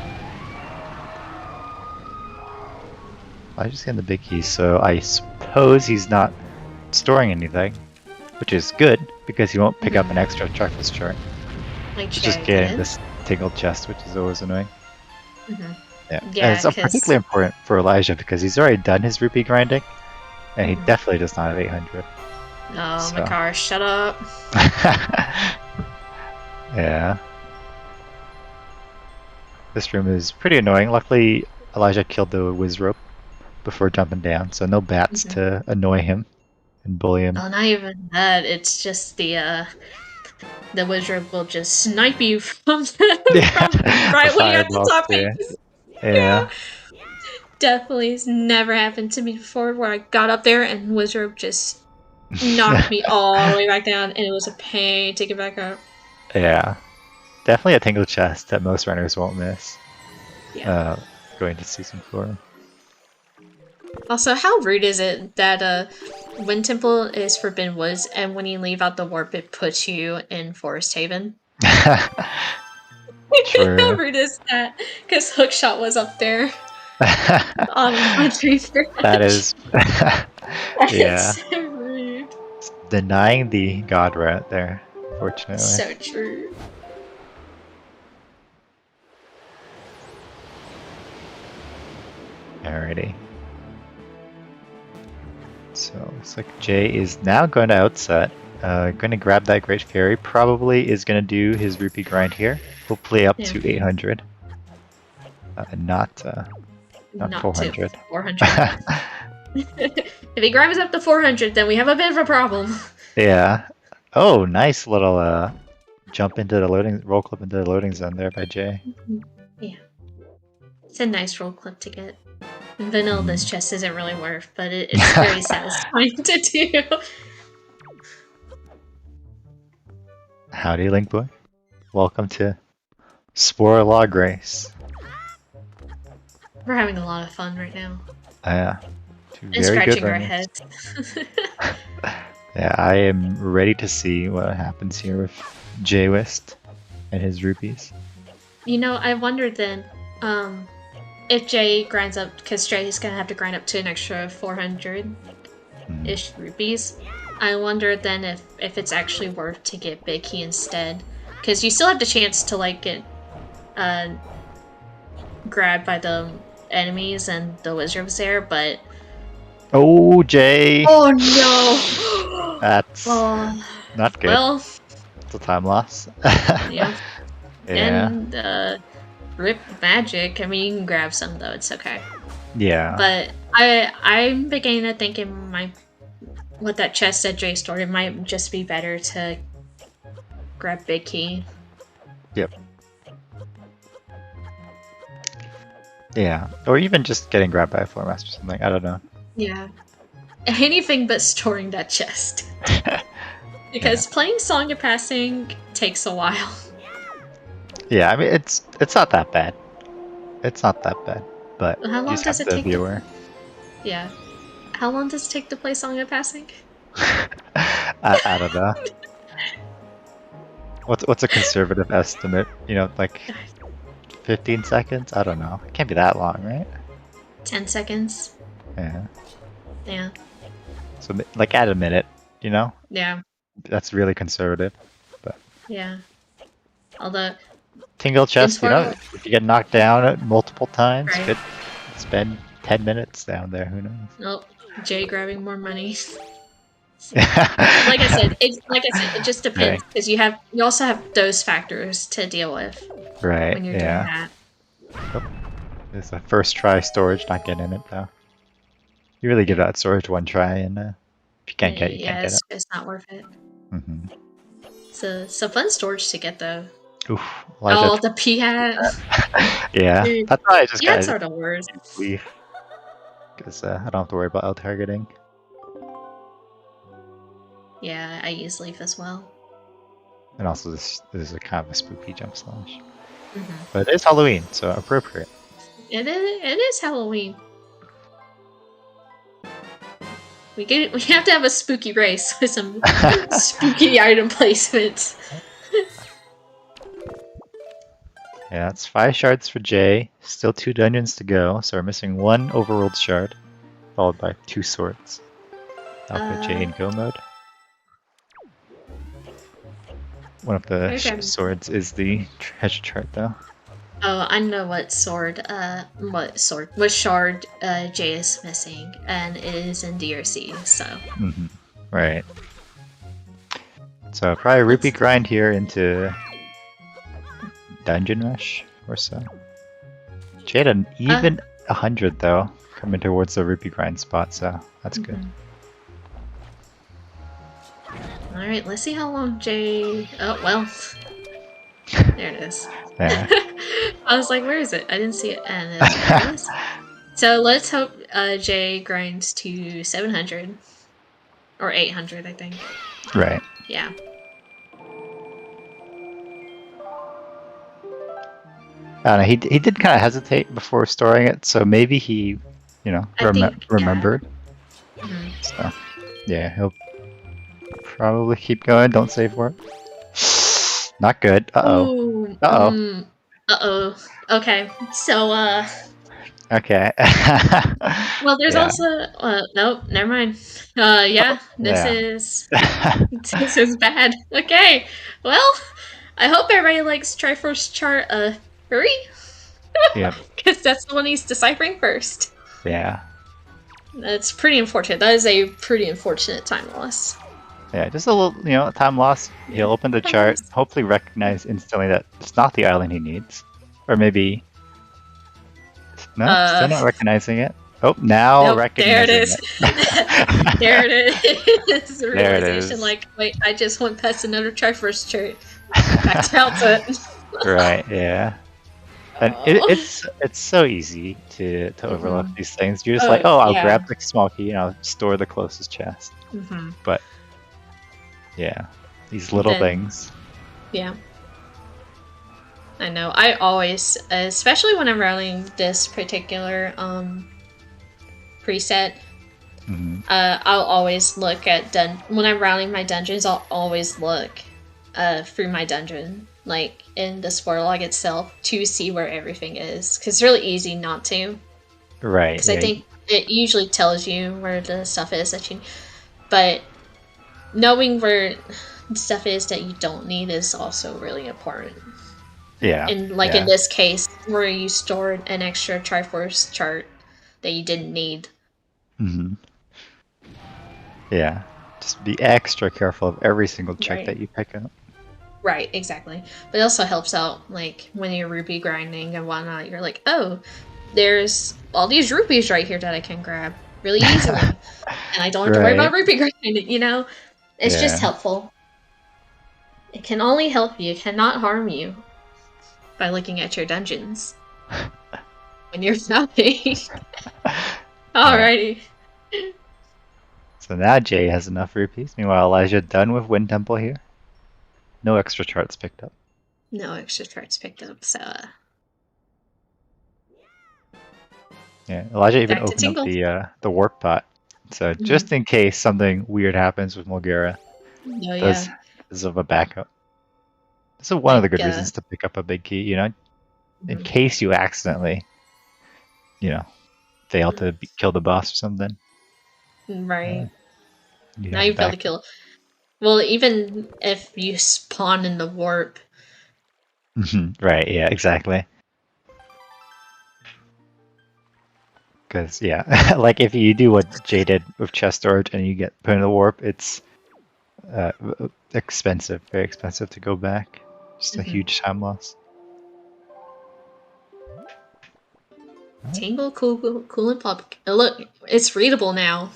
[SPEAKER 3] I just get the big key, so I suppose he's not storing anything, which is good because he won't pick up an extra Chartreuse chart.
[SPEAKER 2] Like
[SPEAKER 3] just getting this tingled chest, which is always annoying. Yeah, and it's particularly important for Elijah because he's already done his rupee grinding, and he definitely does not have 800.
[SPEAKER 2] Oh, so. Makar, shut up.
[SPEAKER 3] Yeah. This room is pretty annoying. Luckily, Elijah killed the whiz rope before jumping down, so no bats to annoy him and bully him.
[SPEAKER 2] Oh, not even that. It's just the wizard will just snipe you from, right when you're at the top.
[SPEAKER 3] Yeah.
[SPEAKER 2] Definitely has never happened to me before where I got up there and wizard just knocked me all the way back down, and it was a pain to get back up.
[SPEAKER 3] Yeah. Definitely a tingle chest that most runners won't miss.
[SPEAKER 2] Yeah.
[SPEAKER 3] Going to Season 4.
[SPEAKER 2] Also, how rude is it that Wind Temple is Forbidden Woods, and when you leave out the warp, it puts you in Forest Haven?
[SPEAKER 3] True.
[SPEAKER 2] How rude is that? Because Hookshot was up there. on Tree's
[SPEAKER 3] That is... yeah.
[SPEAKER 2] So rude.
[SPEAKER 3] It's denying the god rat there, fortunately.
[SPEAKER 2] So true.
[SPEAKER 3] Alrighty. So looks like Jay is now going to outset. Going to grab that Great Fairy. Probably is going to do his rupee grind here. Hopefully up to 800. Not 400.
[SPEAKER 2] 400. If he grinds up to 400, then we have a bit of a problem.
[SPEAKER 3] Yeah. Oh, nice little jump into the roll clip into the loading zone there by Jay.
[SPEAKER 2] Yeah. It's a nice roll clip to get. Vanilla this chest isn't really worth, but it's very satisfying to do.
[SPEAKER 3] Howdy, Link Boy. Welcome to Spore Log Race.
[SPEAKER 2] We're having a lot of fun right now.
[SPEAKER 3] Yeah.
[SPEAKER 2] And scratching our heads.
[SPEAKER 3] Yeah, I am ready to see what happens here with Jay Wist and his rupees.
[SPEAKER 2] You know, I wondered then, if Jay grinds up, because Jay's gonna have to grind up to an extra 400-ish rupees. I wonder then if it's actually worth to get Big Key instead, because you still have the chance to like get grabbed by the enemies and the wizard was there, but
[SPEAKER 3] oh, Jay!
[SPEAKER 2] Oh no!
[SPEAKER 3] That's not good.
[SPEAKER 2] Well,
[SPEAKER 3] it's a time loss.
[SPEAKER 2] Yeah. And rip magic. I mean, you can grab some though. It's okay.
[SPEAKER 3] Yeah.
[SPEAKER 2] But I'm beginning to think with that chest that Jay stored, it might just be better to grab Big Key.
[SPEAKER 3] Yep. Yeah, or even just getting grabbed by a floor master or something. I don't know.
[SPEAKER 2] Yeah. Anything but storing that chest. Because playing Song of Passing takes a while.
[SPEAKER 3] Yeah, I mean it's not that bad. It's not that bad, but
[SPEAKER 2] How
[SPEAKER 3] you
[SPEAKER 2] long
[SPEAKER 3] just
[SPEAKER 2] does
[SPEAKER 3] have
[SPEAKER 2] it
[SPEAKER 3] to
[SPEAKER 2] take
[SPEAKER 3] be
[SPEAKER 2] to...
[SPEAKER 3] aware.
[SPEAKER 2] Yeah. How long does it take to play Song of Passing?
[SPEAKER 3] I don't know. What's a conservative estimate? You know, like 15 seconds? I don't know. It can't be that long, right?
[SPEAKER 2] 10 seconds.
[SPEAKER 3] Yeah.
[SPEAKER 2] Yeah.
[SPEAKER 3] So like add a minute, you know?
[SPEAKER 2] Yeah.
[SPEAKER 3] That's really conservative. But
[SPEAKER 2] Yeah. Although,
[SPEAKER 3] Tingle chest, you know,
[SPEAKER 2] Twirl-
[SPEAKER 3] if you get knocked down multiple times,
[SPEAKER 2] Right.
[SPEAKER 3] could spend 10 minutes down there, who knows?
[SPEAKER 2] nope. Jay grabbing more money. Like I said, it just depends because you also have those factors to deal with
[SPEAKER 3] Right,
[SPEAKER 2] when you're doing
[SPEAKER 3] yeah.
[SPEAKER 2] that.
[SPEAKER 3] There's a first try storage, not getting in it though. You really give that storage one try, and if you can't get it, you can't get it.
[SPEAKER 2] It's not worth it.
[SPEAKER 3] Mm-hmm.
[SPEAKER 2] So fun storage to get though.
[SPEAKER 3] Oof.
[SPEAKER 2] Oh, the P-hat.
[SPEAKER 3] Yeah,
[SPEAKER 2] Dude,
[SPEAKER 3] that's why I just
[SPEAKER 2] P-hats
[SPEAKER 3] got
[SPEAKER 2] are the worst.
[SPEAKER 3] leave. Because I don't have to worry about out targeting.
[SPEAKER 2] Yeah, I use leaf as well.
[SPEAKER 3] And also this is a kind of a spooky jump slash.
[SPEAKER 2] Mm-hmm.
[SPEAKER 3] But it is Halloween, so appropriate.
[SPEAKER 2] It is Halloween. We have to have a spooky race with some spooky item placements.
[SPEAKER 3] Yeah, it's 5 shards for Jay. Still 2 dungeons to go, so we're missing 1 overworld shard, followed by 2 swords. I'll put Jay in go mode. One of the swords is the treasure chart, though.
[SPEAKER 2] Oh, I know what shard Jay is missing, and it is in DRC, so.
[SPEAKER 3] Mm-hmm. Right. So probably rupee grind here into Dungeon Rush or so. Jay had an even 100 though, coming towards the rupee grind spot, so that's good.
[SPEAKER 2] Alright, let's see how long Jay... Oh, well. There it is.
[SPEAKER 3] Yeah.
[SPEAKER 2] I was like, where is it? I didn't see it. And there it is. So let's hope Jay grinds to 700. Or 800, I think.
[SPEAKER 3] Right.
[SPEAKER 2] Yeah.
[SPEAKER 3] I don't know, he did kind of hesitate before storing it, so maybe he, you know, remembered.
[SPEAKER 2] Yeah. Mm-hmm.
[SPEAKER 3] So, yeah, he'll probably keep going. Don't save for it. Not good. Uh-oh. Uh-oh.
[SPEAKER 2] Uh-oh. Okay. So,
[SPEAKER 3] Okay.
[SPEAKER 2] well, there's also... nope, never mind. Yeah, this is bad. Okay. Well, I hope everybody likes Triforce chart, hurry?
[SPEAKER 3] Yep.
[SPEAKER 2] Because that's the one he's deciphering first.
[SPEAKER 3] Yeah.
[SPEAKER 2] That's pretty unfortunate. That is a pretty unfortunate time loss.
[SPEAKER 3] Yeah, just a little, you know, time loss. He'll open the chart, hopefully recognize instantly that it's not the island he needs. Or maybe... No, still not recognizing it. Oh, now recognizing
[SPEAKER 2] there it is. There it is. The
[SPEAKER 3] There it
[SPEAKER 2] realization,
[SPEAKER 3] is.
[SPEAKER 2] like, wait, I just went past another Triforce chart. Back to output.
[SPEAKER 3] Right, yeah. And it's so easy to overlook these things. You're just like, oh, I'll grab the small key and I'll store the closest chest.
[SPEAKER 2] Mm-hmm.
[SPEAKER 3] But yeah, these little things.
[SPEAKER 2] Yeah. I know. I always, especially when I'm running this particular preset, I'll always look at when I'm rounding my dungeons. I'll always look through my dungeon, like in the spoiler log itself, to see where everything is. Because it's really easy not to.
[SPEAKER 3] Right.
[SPEAKER 2] Because I think it usually tells you where the stuff is that you. But knowing where stuff is that you don't need is also really important.
[SPEAKER 3] Yeah.
[SPEAKER 2] And in this case, where you stored an extra Triforce chart that you didn't need.
[SPEAKER 3] Mm-hmm. Yeah. Just be extra careful of every single check that you pick up.
[SPEAKER 2] Right, exactly. But it also helps out, like, when you're rupee grinding and whatnot, you're like, oh, there's all these rupees right here that I can grab really easily. And I don't have to worry about rupee grinding, you know? It's just helpful. It can only help you, it cannot harm you by looking at your dungeons. when you're stopping. Alrighty.
[SPEAKER 3] So now Jay has enough rupees. Meanwhile, Elijah done with Wind Temple here. No extra charts picked up.
[SPEAKER 2] No extra charts picked up, so
[SPEAKER 3] Yeah, Elijah even
[SPEAKER 2] Back to
[SPEAKER 3] opened up
[SPEAKER 2] Tingle.
[SPEAKER 3] the warp pot. So just in case something weird happens with Mulgara,
[SPEAKER 2] oh
[SPEAKER 3] does
[SPEAKER 2] yeah.
[SPEAKER 3] is of a backup. This is one of the
[SPEAKER 2] Like,
[SPEAKER 3] good reasons to pick up a big key, you know, in case you accidentally, you know, fail to kill the boss or something.
[SPEAKER 2] Right.
[SPEAKER 3] You
[SPEAKER 2] Now
[SPEAKER 3] have
[SPEAKER 2] you've got to
[SPEAKER 3] backup.
[SPEAKER 2] kill. Well, even if you spawn in the warp.
[SPEAKER 3] Right, yeah, exactly. Because, yeah, like if you do what Jay did with chest storage and you get put in the warp, it's expensive, very expensive to go back. Just a huge time loss.
[SPEAKER 2] Tingle, cool and pop. Look, it's readable now.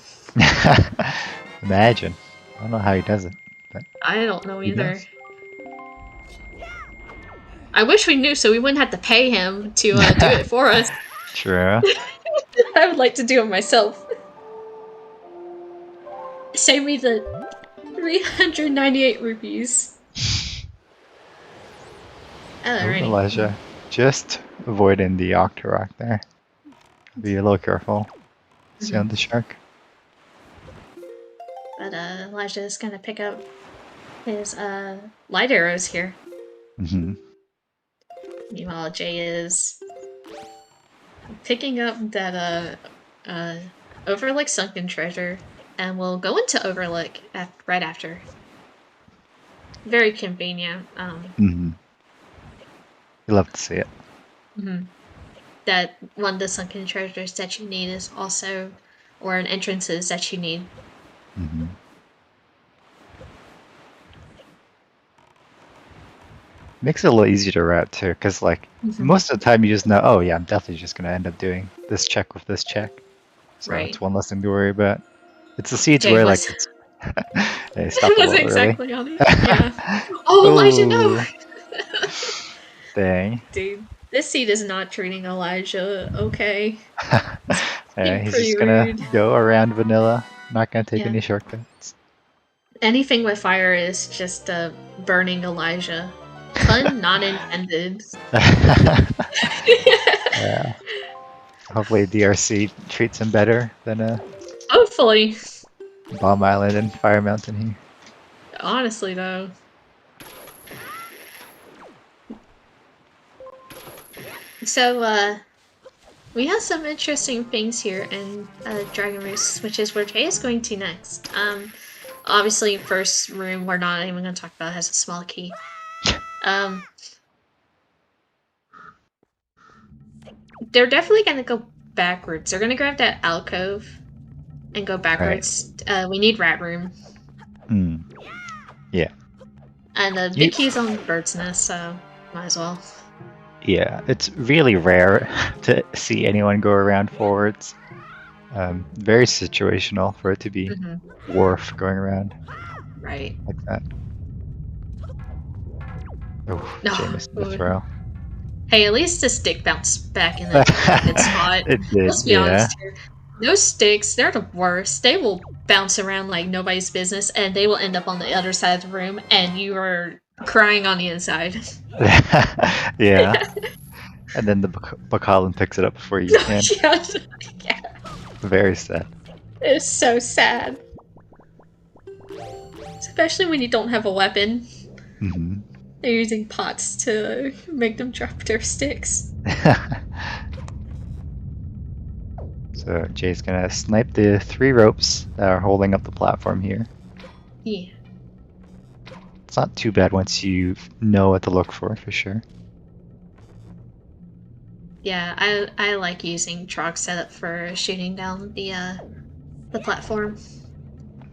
[SPEAKER 3] Imagine. I don't know how he does it. But
[SPEAKER 2] I don't know
[SPEAKER 3] he
[SPEAKER 2] either.
[SPEAKER 3] does.
[SPEAKER 2] I wish we knew so we wouldn't have to pay him to do it for us.
[SPEAKER 3] True.
[SPEAKER 2] I would like to do it myself. Save me the 398 rupees. Alrighty.
[SPEAKER 3] Elijah, just avoiding the Octorok there. Be a little careful. See on the shark.
[SPEAKER 2] But Elijah is gonna pick up his light arrows here. Meanwhile, Jay is picking up that Overlook Sunken Treasure, and we'll go into Overlook right after. Very convenient.
[SPEAKER 3] You love to see it.
[SPEAKER 2] That one of the sunken treasures that you need is also, or an entrances that you need.
[SPEAKER 3] Makes it a little easier to route too, because like most of the time you just know, oh yeah, I'm definitely just gonna end up doing this check with this check. So it's one less thing to worry about. It's the seeds
[SPEAKER 2] Jay
[SPEAKER 3] where
[SPEAKER 2] was-
[SPEAKER 3] like it's hey, stop a
[SPEAKER 2] was
[SPEAKER 3] little
[SPEAKER 2] exactly
[SPEAKER 3] early.
[SPEAKER 2] on it. Yeah. Oh, Elijah, no!
[SPEAKER 3] Dang.
[SPEAKER 2] Dude, this seed is not treating Elijah okay.
[SPEAKER 3] Yeah, he's
[SPEAKER 2] pretty
[SPEAKER 3] just gonna
[SPEAKER 2] rude.
[SPEAKER 3] go around vanilla. Not gonna take
[SPEAKER 2] Yeah.
[SPEAKER 3] any shortcuts.
[SPEAKER 2] Anything with fire is just burning Elijah. Pun not intended.
[SPEAKER 3] Yeah. Hopefully DRC treats him better than
[SPEAKER 2] Hopefully.
[SPEAKER 3] Bomb Island and Fire Mountain here.
[SPEAKER 2] Honestly, though. So, we have some interesting things here in Dragon Roost, which is where Jay is going to next. Obviously, first room we're not even going to talk about has a small key. They're definitely going to go backwards. They're going to grab that alcove and go backwards. Right. We need Rat Room.
[SPEAKER 3] Yeah.
[SPEAKER 2] And the big key's on Bird's Nest, so might as well.
[SPEAKER 3] Yeah, it's really rare to see anyone go around forwards. Very situational for it to be Worf going around.
[SPEAKER 2] Right.
[SPEAKER 3] Like that. Oh,
[SPEAKER 2] no.
[SPEAKER 3] Jay missed the throw.
[SPEAKER 2] Hey, at least the stick bounced back in the good spot.
[SPEAKER 3] It did,
[SPEAKER 2] Let's be honest here. Those sticks, they're the worst. They will bounce around like nobody's business, and they will end up on the other side of the room, and you are crying on the inside.
[SPEAKER 3] Yeah. And then the Bakalan picks it up before you can.
[SPEAKER 2] Yeah.
[SPEAKER 3] Very sad.
[SPEAKER 2] It's so sad. Especially when you don't have a weapon. They're using pots to make them drop their sticks.
[SPEAKER 3] So Jay's gonna snipe the 3 ropes that are holding up the platform here.
[SPEAKER 2] Yeah.
[SPEAKER 3] It's not too bad once you know what to look for sure.
[SPEAKER 2] Yeah, I like using Trog setup for shooting down the platform.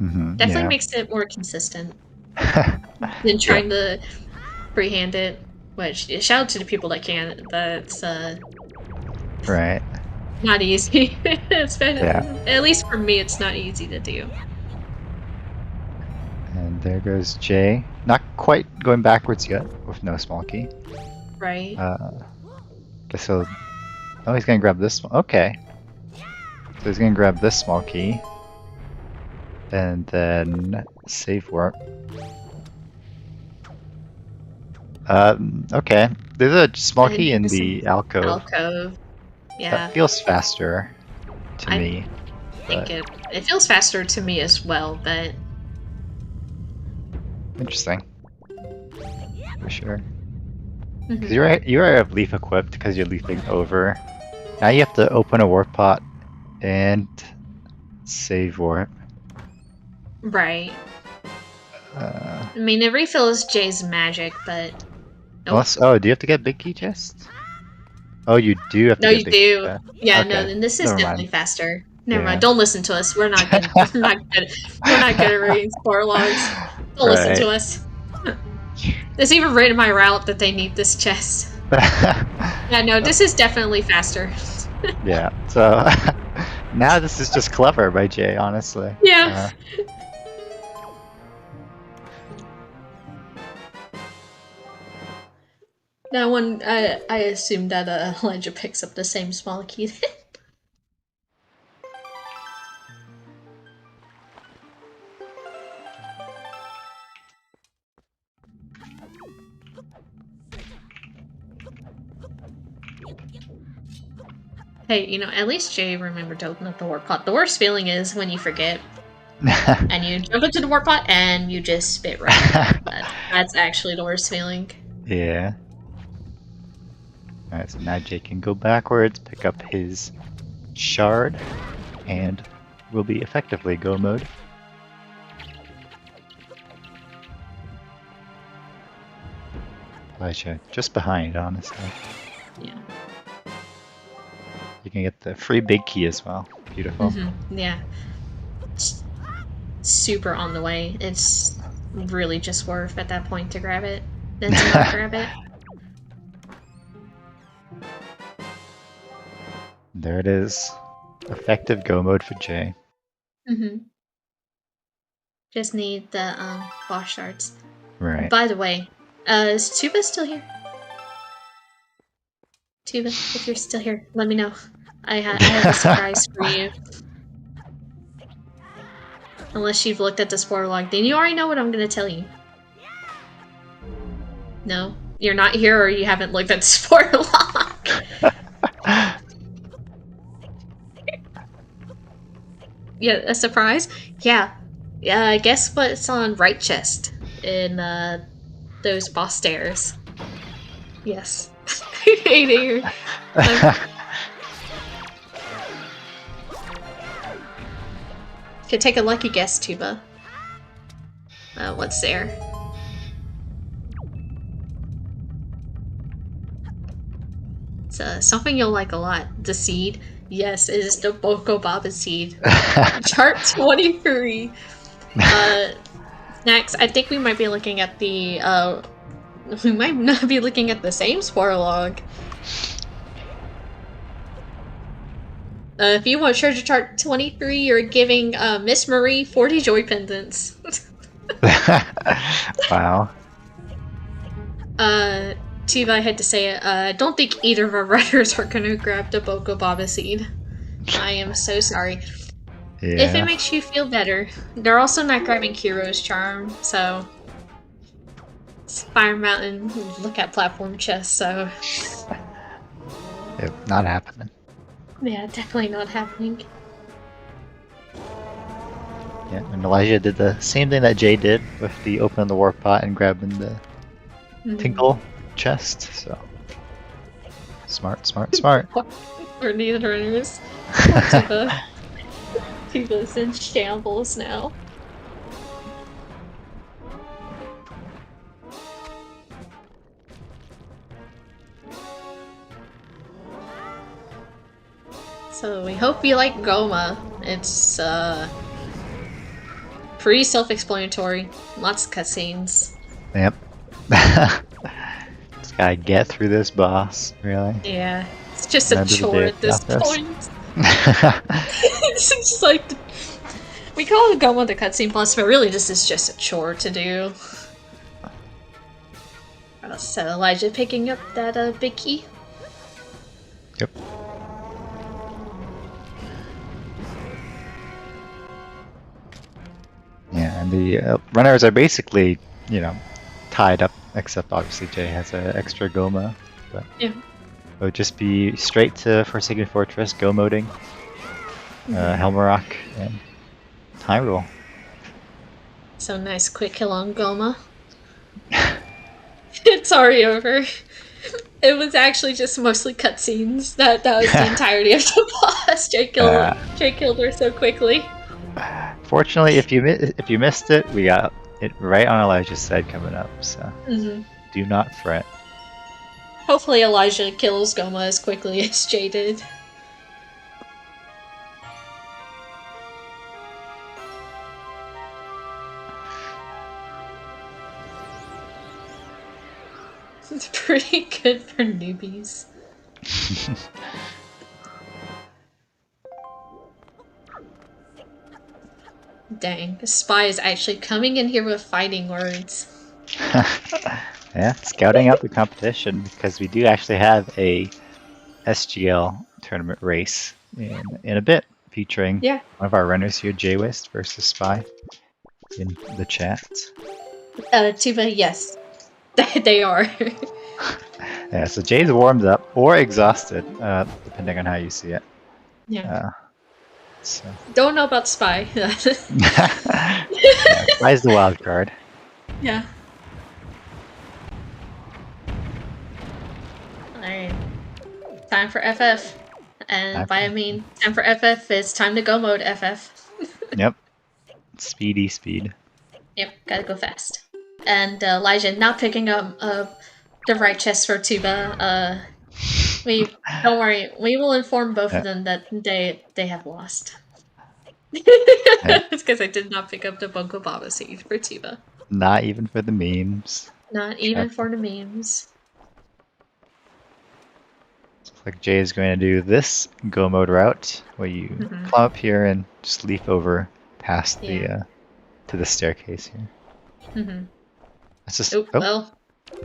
[SPEAKER 2] Definitely makes it more consistent than trying to freehand it. Which shout out to the people that can. That's
[SPEAKER 3] right.
[SPEAKER 2] Not easy. It's been, at least for me, it's not easy to do.
[SPEAKER 3] And there goes Jay. Not quite going backwards yet with no small key.
[SPEAKER 2] Right.
[SPEAKER 3] Guess he'll Oh, he's gonna grab this one. Okay. So he's gonna grab this small key. And then save warp. Okay. There's a small
[SPEAKER 2] And
[SPEAKER 3] key in
[SPEAKER 2] there's
[SPEAKER 3] the alcove.
[SPEAKER 2] Alcove. Yeah.
[SPEAKER 3] That feels faster to me.
[SPEAKER 2] I think it feels faster to me as well, but
[SPEAKER 3] Interesting. For sure.
[SPEAKER 2] mhm.
[SPEAKER 3] Because you already have leaf equipped because you're leafing over. Now you have to open a warp pot and save warp.
[SPEAKER 2] Right.
[SPEAKER 3] Uh,
[SPEAKER 2] I mean, it refills Jay's magic, but nope.
[SPEAKER 3] unless, oh, do you have to get big key chest? Oh, you do have to
[SPEAKER 2] No,
[SPEAKER 3] get
[SPEAKER 2] you
[SPEAKER 3] big key
[SPEAKER 2] do.
[SPEAKER 3] chest.
[SPEAKER 2] Yeah, no,
[SPEAKER 3] Okay,
[SPEAKER 2] then this is
[SPEAKER 3] never
[SPEAKER 2] definitely
[SPEAKER 3] mind.
[SPEAKER 2] faster. Never
[SPEAKER 3] Yeah.
[SPEAKER 2] mind. Don't listen to us. We're not good. We're not good. We're not good at reading spoiler logs. Don't listen to
[SPEAKER 3] Right.
[SPEAKER 2] us. There's even written in my route that they need this chest. Yeah, no, this is definitely faster.
[SPEAKER 3] Yeah, so now this is just clever by Jay, honestly.
[SPEAKER 2] Yeah. That one, I assume that Elijah picks up the same small key. Hey, you know, at least Jay remembered to open up the warp pot. The worst feeling is when you forget and you jump into the warp pot and you just spit right out. That's actually the worst feeling.
[SPEAKER 3] Yeah. Alright, so now Jay can go backwards, pick up his shard, and we'll be effectively go mode. Elijah, just behind, honestly.
[SPEAKER 2] Yeah.
[SPEAKER 3] You can get the free big key as well. Beautiful.
[SPEAKER 2] Yeah. It's super on the way. It's really just worth at that point to grab it. Then to not grab it.
[SPEAKER 3] There it is. Effective go mode for Jay.
[SPEAKER 2] Just need the boss shards.
[SPEAKER 3] Right.
[SPEAKER 2] By the way, is Tuba still here? Tuba, if you're still here, let me know. I have a surprise for you. Unless you've looked at the spoiler log, then you already know what I'm gonna tell you. No? You're not here or you haven't looked at the spoiler log? Yeah, a surprise? Yeah. Guess what's on right chest in those boss stairs? Yes. Hey there. Could take a lucky guess, Tuba. What's there? It's something you'll like a lot. The seed. Yes, it is the Boko Baba seed. Chart 23. Next, I think we might be looking at the, we might not be looking at the same spoiler log. If you want treasure chart 23, you're giving Miss Marie 40 joy pendants.
[SPEAKER 3] Wow.
[SPEAKER 2] Tiva, I had to say it. I don't think either of our writers are gonna grab the Boko Baba seed. I am so sorry.
[SPEAKER 3] Yeah.
[SPEAKER 2] If it makes you feel better, they're also not grabbing Kiro's charm, so it's Fire Mountain look at platform chest, so
[SPEAKER 3] Yep, not happening.
[SPEAKER 2] yeah, definitely not happening.
[SPEAKER 3] Yeah, and Elijah did the same thing that Jay did with the opening the warp pot and grabbing the Tinkle chest, so smart, smart, smart.
[SPEAKER 2] We're neither runners. Tiva's in shambles now. So we hope you like Goma. It's pretty self-explanatory. Lots of cutscenes.
[SPEAKER 3] Yep. Just gotta get through this boss, really.
[SPEAKER 2] Yeah, it's just a
[SPEAKER 3] End of the
[SPEAKER 2] chore
[SPEAKER 3] day
[SPEAKER 2] at this
[SPEAKER 3] process.
[SPEAKER 2] point. It's just like we call it Goma the cutscene boss, but really this is just a chore to do. So Elijah picking up that big key.
[SPEAKER 3] Yep. And the runners are basically, tied up, except obviously Jay has an extra Goma. But
[SPEAKER 2] Yeah.
[SPEAKER 3] it would just be straight to Forsaken Fortress, Go moding, Helmarock, and Hyrule.
[SPEAKER 2] So nice quick kill on Goma. It's already over. It was actually just mostly cutscenes. That was the entirety of the boss. Jay killed her so quickly.
[SPEAKER 3] Fortunately, if you missed it, we got it right on Elijah's side coming up. So do not fret.
[SPEAKER 2] Hopefully Elijah kills Goma as quickly as Jay did. It's pretty good for newbies. Dang, the spy is actually coming in here with fighting words.
[SPEAKER 3] Yeah, scouting out the competition because we do actually have a SGL tournament race in a bit, featuring one of our runners here, J-Wist versus Spy, in the chat.
[SPEAKER 2] Tuba, yes. They are.
[SPEAKER 3] Yeah, so Jay's warmed up or exhausted, depending on how you see it.
[SPEAKER 2] Yeah.
[SPEAKER 3] So.
[SPEAKER 2] Don't know about Spy.
[SPEAKER 3] Yeah, Spy's the wild card.
[SPEAKER 2] Yeah. Alright. Time for FF. And by I mean, time for FF is time to go mode FF.
[SPEAKER 3] Yep. Speedy speed.
[SPEAKER 2] Yep, gotta go fast. And Elijah not picking up the right chest for Tuba. Don't worry, we will inform both of them that they have lost. It's because I did not pick up the Bunko Baba seed for Tuba.
[SPEAKER 3] Not even for the memes.
[SPEAKER 2] Not even for the memes.
[SPEAKER 3] Looks like Jay is going to do this go mode route where you climb up here and just leap over past the to the staircase here. That's just
[SPEAKER 2] well,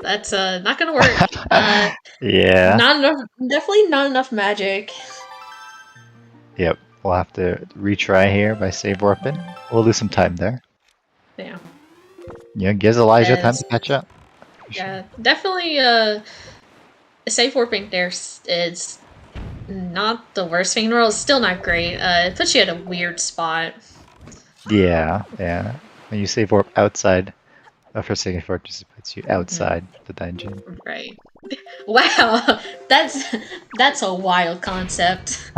[SPEAKER 2] that's not gonna work.
[SPEAKER 3] Yeah.
[SPEAKER 2] Not enough. Definitely not enough magic.
[SPEAKER 3] Yep. We'll have to retry here by save warping. We'll lose some time there.
[SPEAKER 2] Yeah.
[SPEAKER 3] Yeah, gives Elijah time to catch up.
[SPEAKER 2] Yeah, definitely. Save warping there is not the worst thing in the world. It's still not great. It puts you at a weird spot.
[SPEAKER 3] Yeah. When you save warp outside of Forsaken Fortress, it puts you outside the dungeon.
[SPEAKER 2] Right. Wow, that's a wild concept.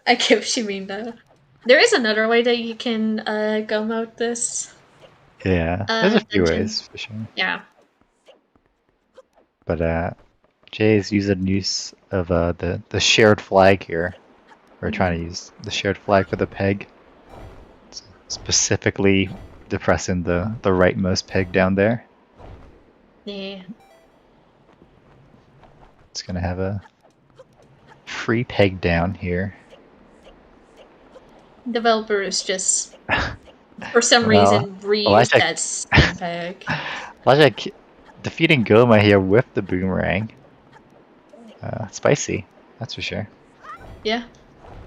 [SPEAKER 2] I get what you mean, though. There is another way that you can go mode this.
[SPEAKER 3] Yeah, there's a few ways for sure.
[SPEAKER 2] Yeah.
[SPEAKER 3] But Jay's using use of the shared flag here. We're trying to use the shared flag for the peg. It's specifically depressing the rightmost peg down there.
[SPEAKER 2] Yeah.
[SPEAKER 3] It's gonna have a free peg down here.
[SPEAKER 2] Developers just, for some reason, reused that same peg.
[SPEAKER 3] Elijah defeating Goma here with the boomerang. Spicy, that's for sure.
[SPEAKER 2] Yeah.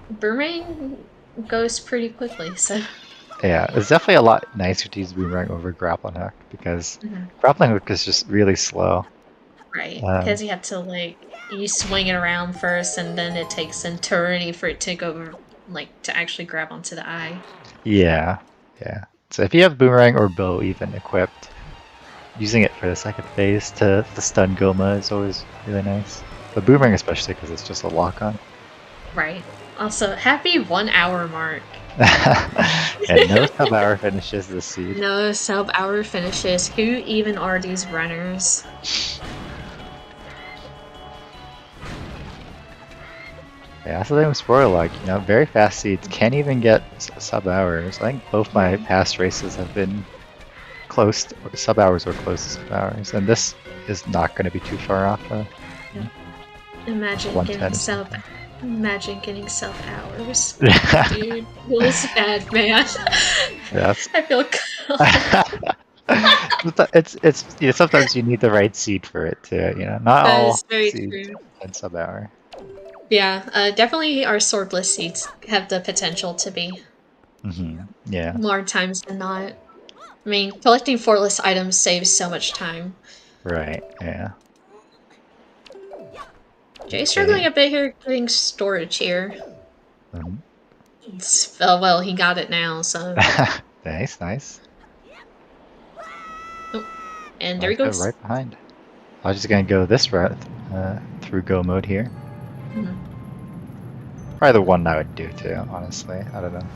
[SPEAKER 2] Boomerang goes pretty quickly, so...
[SPEAKER 3] Yeah, it's definitely a lot nicer to use boomerang over grappling hook, because grappling hook is just really slow.
[SPEAKER 2] Right, because you have to, you swing it around first, and then it takes an eternity for it to go, to actually grab onto the eye.
[SPEAKER 3] Yeah. So if you have boomerang or bow even equipped, using it for the second phase to stun Goma is always really nice. But boomerang especially, because it's just a lock-on.
[SPEAKER 2] Right. Also, happy 1 hour mark.
[SPEAKER 3] And no sub-hour finishes this seed.
[SPEAKER 2] No sub-hour finishes. Who even are these runners?
[SPEAKER 3] Yeah, that's the thing with spoiler log. Very fast seeds can't even get sub-hours. I think both my past races have been close to sub-hours or close to sub-hours, and this is not going to be too far off.
[SPEAKER 2] Imagine getting sub-hours. Dude, this is bad, man.
[SPEAKER 3] Yes.
[SPEAKER 2] I feel
[SPEAKER 3] it's sometimes you need the right seed for it too. Not all
[SPEAKER 2] very
[SPEAKER 3] seeds
[SPEAKER 2] true.
[SPEAKER 3] and sub-hour.
[SPEAKER 2] Yeah, definitely our swordless seeds have the potential to be
[SPEAKER 3] Yeah.
[SPEAKER 2] more times than not. I mean, collecting fortless items saves so much time.
[SPEAKER 3] Right. Yeah.
[SPEAKER 2] Jay's
[SPEAKER 3] Okay.
[SPEAKER 2] struggling a bit here getting storage here.
[SPEAKER 3] Mhm.
[SPEAKER 2] Oh, well, he got it now, so...
[SPEAKER 3] Nice, nice.
[SPEAKER 2] Oh, and there he
[SPEAKER 3] Elijah
[SPEAKER 2] goes.
[SPEAKER 3] right behind. I was just gonna go this route through go mode here.
[SPEAKER 2] Mhm.
[SPEAKER 3] Probably the one I would do too, honestly. I don't know.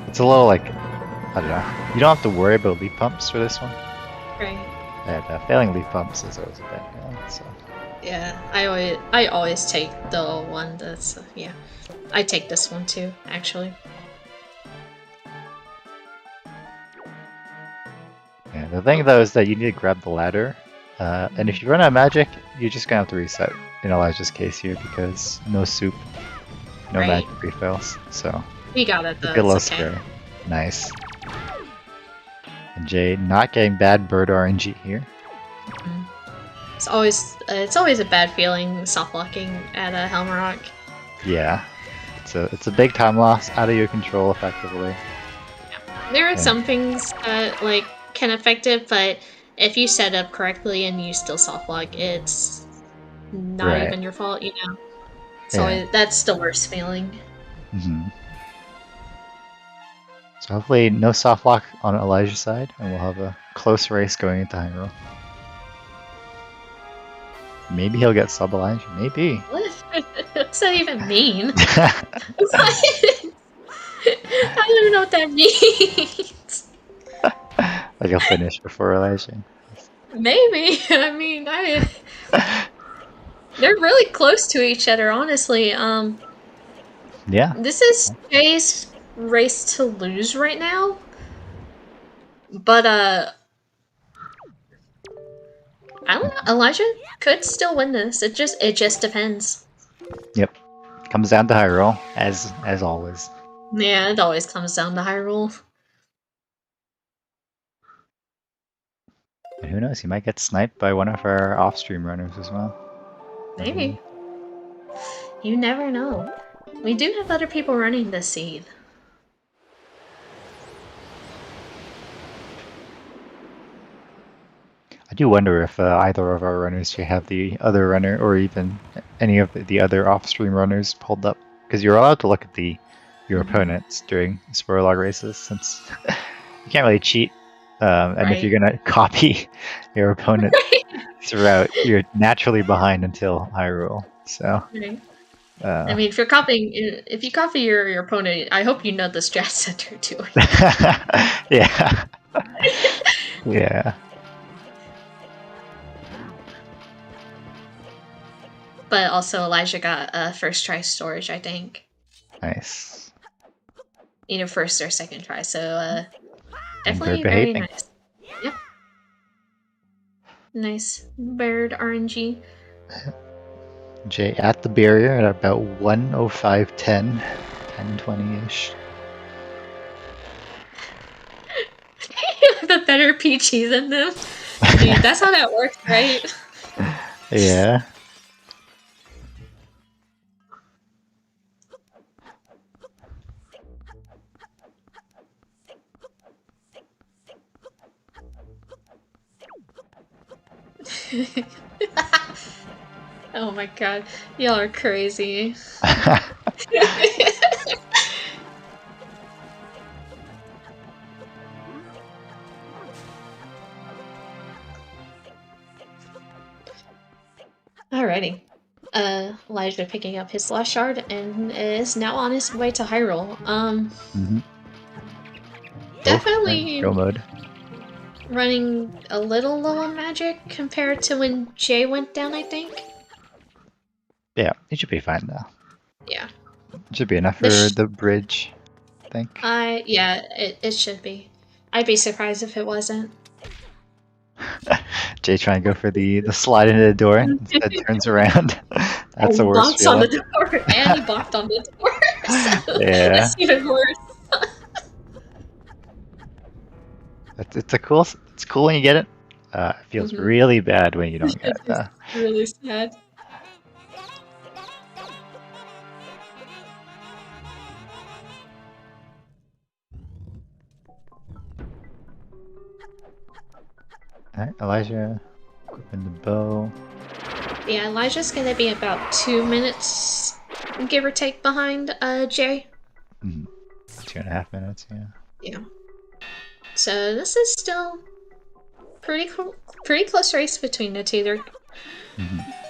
[SPEAKER 3] It's a little like, I don't know. You don't have to worry about leaf pumps for this one.
[SPEAKER 2] Right.
[SPEAKER 3] And failing leaf pumps is always a bad feeling, so.
[SPEAKER 2] Yeah, I always take the one that's... yeah. I take this one too, actually.
[SPEAKER 3] Yeah, the thing though is that you need to grab the ladder. And if you run out of magic, you're just gonna have to reset in Elijah's case here because no soup, no
[SPEAKER 2] Right.
[SPEAKER 3] magic refills. So
[SPEAKER 2] We got it
[SPEAKER 3] it's
[SPEAKER 2] though,
[SPEAKER 3] a little
[SPEAKER 2] it's okay.
[SPEAKER 3] scary. Nice. And Jay not getting bad bird RNG here.
[SPEAKER 2] It's always a bad feeling soft locking at a Helm Rock.
[SPEAKER 3] Yeah. It's a big time loss, out of your control effectively.
[SPEAKER 2] There are
[SPEAKER 3] Yeah.
[SPEAKER 2] some things that like can affect it, but if you set up correctly and you still soft lock, it's not
[SPEAKER 3] Right.
[SPEAKER 2] even your fault, you know.
[SPEAKER 3] Yeah.
[SPEAKER 2] So that's the worst feeling.
[SPEAKER 3] So hopefully no soft lock on Elijah's side, and we'll have a close race going into Hyrule. Maybe he'll get sub Elijah. Maybe.
[SPEAKER 2] What's that even mean? I don't even know what that means.
[SPEAKER 3] Like he'll finish before Elijah.
[SPEAKER 2] Maybe. I mean, they're really close to each other, honestly.
[SPEAKER 3] Yeah.
[SPEAKER 2] This is Jay's race to lose right now. But I don't know. Elijah could still win this. It just depends.
[SPEAKER 3] Yep. Comes down to Hyrule, as always.
[SPEAKER 2] Yeah, it always comes down to Hyrule.
[SPEAKER 3] And who knows, he might get sniped by one of our off-stream runners as well.
[SPEAKER 2] Maybe. You never know. We do have other people running this seed.
[SPEAKER 3] I do wonder if either of our runners should have the other runner, or even any of the other off-stream runners pulled up. Because you're allowed to look at your opponents during spoiler log races, since you can't really cheat. And if you're gonna copy your opponent throughout, you're naturally behind until Hyrule. So,
[SPEAKER 2] I mean, if you copy your opponent, I hope you know the strats that they're doing.
[SPEAKER 3] yeah, yeah.
[SPEAKER 2] But also, Elijah got first try storage, I think.
[SPEAKER 3] Nice.
[SPEAKER 2] Either first or second try, so definitely
[SPEAKER 3] bird
[SPEAKER 2] very
[SPEAKER 3] behaving.
[SPEAKER 2] nice. Yep. Nice bird RNG.
[SPEAKER 3] Jay at the barrier at about 1:05:10, 10:20-ish.
[SPEAKER 2] The better PG than them. Dude, that's how that works, right?
[SPEAKER 3] Yeah.
[SPEAKER 2] Oh my god, y'all are crazy. Alrighty. Elijah picking up his last shard and is now on his way to Hyrule. Definitely
[SPEAKER 3] Go mode.
[SPEAKER 2] running a little low on magic compared to when Jay went down, I think.
[SPEAKER 3] Yeah, it should be fine though.
[SPEAKER 2] Yeah.
[SPEAKER 3] It should be enough for the bridge, I think.
[SPEAKER 2] Yeah, it should be. I'd be surprised if it wasn't.
[SPEAKER 3] Jay trying to go for the slide into the door, instead turns around. That's the worst feeling.
[SPEAKER 2] On the door, and he blocked on the door. So
[SPEAKER 3] Yeah.
[SPEAKER 2] That's even worse.
[SPEAKER 3] It's cool when you get it. It feels really bad when you don't get it.
[SPEAKER 2] It's really sad.
[SPEAKER 3] Alright, Elijah, equipping the bow.
[SPEAKER 2] Yeah, Elijah's gonna be about 2 minutes, give or take, behind Jay.
[SPEAKER 3] 2.5 minutes, yeah.
[SPEAKER 2] Yeah. So this is still pretty close race between the two. They're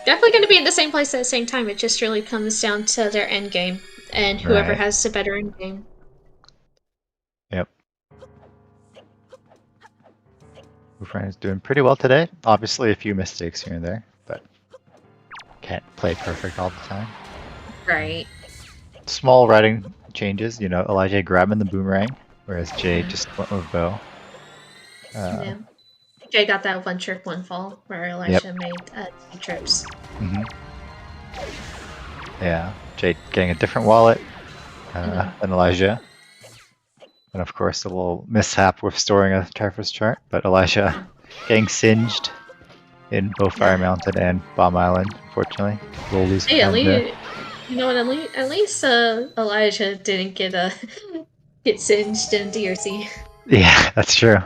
[SPEAKER 2] definitely going to be in the same place at the same time. It just really comes down to their end game and whoever
[SPEAKER 3] Right.
[SPEAKER 2] has the better end game.
[SPEAKER 3] Yep. Ufran is doing pretty well today. Obviously a few mistakes here and there, but can't play perfect all the time.
[SPEAKER 2] Right.
[SPEAKER 3] Small riding changes, you know, Elijah grabbing the boomerang, whereas Jay just went with bow.
[SPEAKER 2] Yeah. Jay got that one trip, one fall, where Elijah made 2 trips.
[SPEAKER 3] Yeah, Jay getting a different wallet than Elijah. And of course, a little mishap with storing a Tarfus chart, but Elijah getting singed in both Fire Mountain and Bomb Island, unfortunately. We'll lose
[SPEAKER 2] Hey, at
[SPEAKER 3] him there.
[SPEAKER 2] least, you know what? At least Elijah didn't get get singed in DRC.
[SPEAKER 3] Yeah, that's true.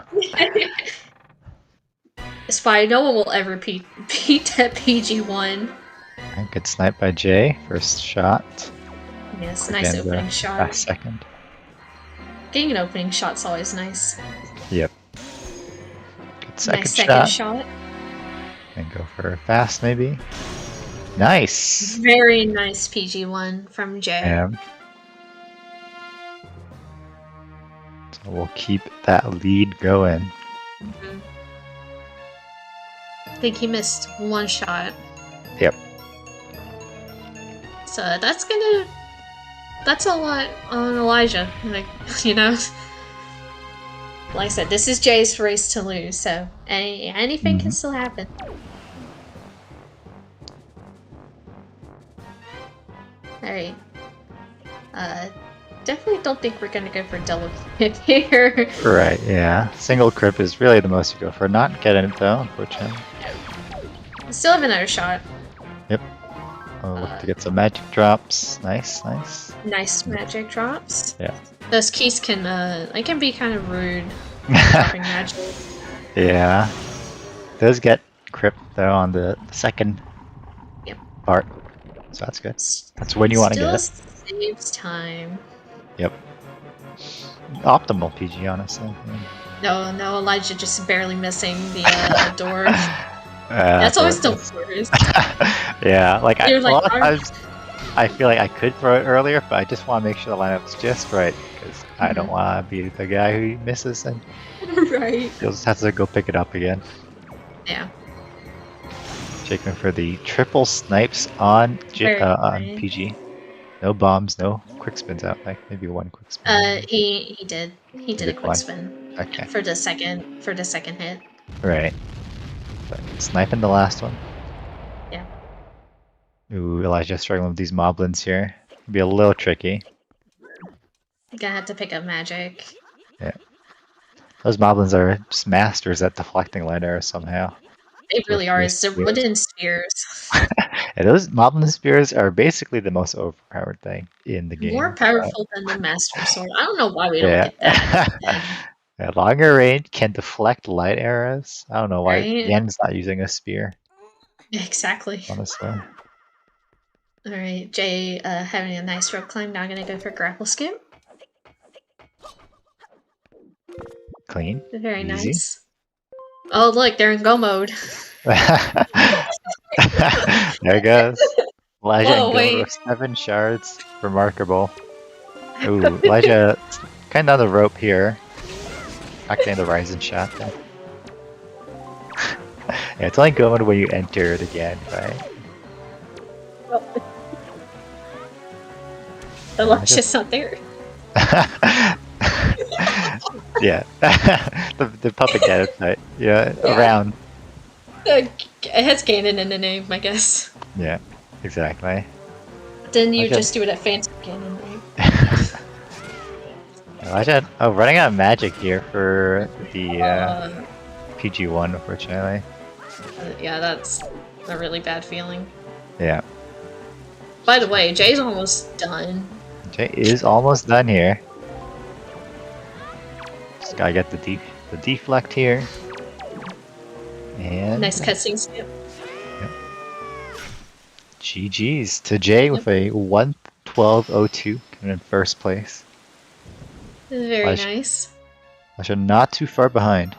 [SPEAKER 2] It's fine. No one will ever beat that PG1.
[SPEAKER 3] Alright, good snipe by Jay. First shot.
[SPEAKER 2] Yes, nice
[SPEAKER 3] Again,
[SPEAKER 2] opening
[SPEAKER 3] the
[SPEAKER 2] shot.
[SPEAKER 3] Last second.
[SPEAKER 2] Getting an opening shot's always nice.
[SPEAKER 3] Yep. Good second
[SPEAKER 2] Nice second
[SPEAKER 3] shot.
[SPEAKER 2] shot.
[SPEAKER 3] And go for a fast, maybe. Nice.
[SPEAKER 2] Very nice PG1 from Jay.
[SPEAKER 3] And so we'll keep that lead going.
[SPEAKER 2] I think he missed 1 shot.
[SPEAKER 3] Yep.
[SPEAKER 2] So that's a lot on Elijah. Like, you know, like I said, this is Jay's race to lose, so anything can still happen. Alright. Definitely don't think we're gonna go for double hit here.
[SPEAKER 3] Right, yeah. Single crip is really the most you go for. Not getting it though, unfortunately.
[SPEAKER 2] Still have another shot.
[SPEAKER 3] Yep. I'll look to get some magic drops. Nice, nice.
[SPEAKER 2] Nice magic drops.
[SPEAKER 3] Yeah.
[SPEAKER 2] Those keys can they can be kind of rude. Dropping magic.
[SPEAKER 3] Yeah. Does get crip though on the second part. So that's good. That's when you want to get it.
[SPEAKER 2] Still saves time.
[SPEAKER 3] Yep. Optimal PG, honestly. Yeah.
[SPEAKER 2] No, Elijah just barely missing the door. That's always the worst.
[SPEAKER 3] Yeah, like a
[SPEAKER 2] like,
[SPEAKER 3] lot of times I feel like I could throw it earlier, but I just want to make sure the lineup's just right because I don't want to be the guy who misses and
[SPEAKER 2] right.
[SPEAKER 3] you'll just have to go pick it up again.
[SPEAKER 2] Yeah.
[SPEAKER 3] Checking for the triple snipes on PG. No bombs, no quick spins out. Like maybe 1 quick spin.
[SPEAKER 2] He did a quick spin.
[SPEAKER 3] Okay.
[SPEAKER 2] For the second hit.
[SPEAKER 3] Right. But sniping the last one.
[SPEAKER 2] Yeah.
[SPEAKER 3] Ooh, Elijah struggling with these moblins here. Be a little tricky.
[SPEAKER 2] You're gonna have to pick up magic.
[SPEAKER 3] Yeah. Those moblins are just masters at deflecting light arrows somehow.
[SPEAKER 2] They really are. It's the wooden spears.
[SPEAKER 3] And those moblin spears are basically the most overpowered thing in the game.
[SPEAKER 2] More powerful than the master sword. I don't know why we don't get that.
[SPEAKER 3] At longer range, can deflect light arrows. I don't know why
[SPEAKER 2] Right.
[SPEAKER 3] Yen's not using a spear,
[SPEAKER 2] Exactly.
[SPEAKER 3] honestly.
[SPEAKER 2] Alright, Jay having a nice rope climb. Now I'm gonna go for grapple skip.
[SPEAKER 3] Clean.
[SPEAKER 2] Very
[SPEAKER 3] Easy.
[SPEAKER 2] nice. Oh look, they're in go mode.
[SPEAKER 3] There it goes. Elijah
[SPEAKER 2] Whoa,
[SPEAKER 3] and
[SPEAKER 2] wait.
[SPEAKER 3] Go with 7 shards. Remarkable. Ooh, Elijah kind of on the rope here. Acting the rising shot there. Yeah, it's only going when you enter it again, right?
[SPEAKER 2] Elijah's not there.
[SPEAKER 3] Yeah. the puppet cat is right. Yeah, around.
[SPEAKER 2] It has Ganon in the name, I guess.
[SPEAKER 3] Yeah, exactly.
[SPEAKER 2] Didn't you
[SPEAKER 3] Elijah-
[SPEAKER 2] just do it at Phantom Ganon, right?
[SPEAKER 3] Elijah, running out of magic here for the PG1, unfortunately.
[SPEAKER 2] Yeah, that's a really bad feeling.
[SPEAKER 3] Yeah.
[SPEAKER 2] By the way, Jay's almost done.
[SPEAKER 3] Jay is almost done here. Just gotta get the deflect here. And
[SPEAKER 2] Nice cutscene skip.
[SPEAKER 3] GG's to Jay with a 1:12:02 coming in first place.
[SPEAKER 2] Very nice.
[SPEAKER 3] I should not too far behind.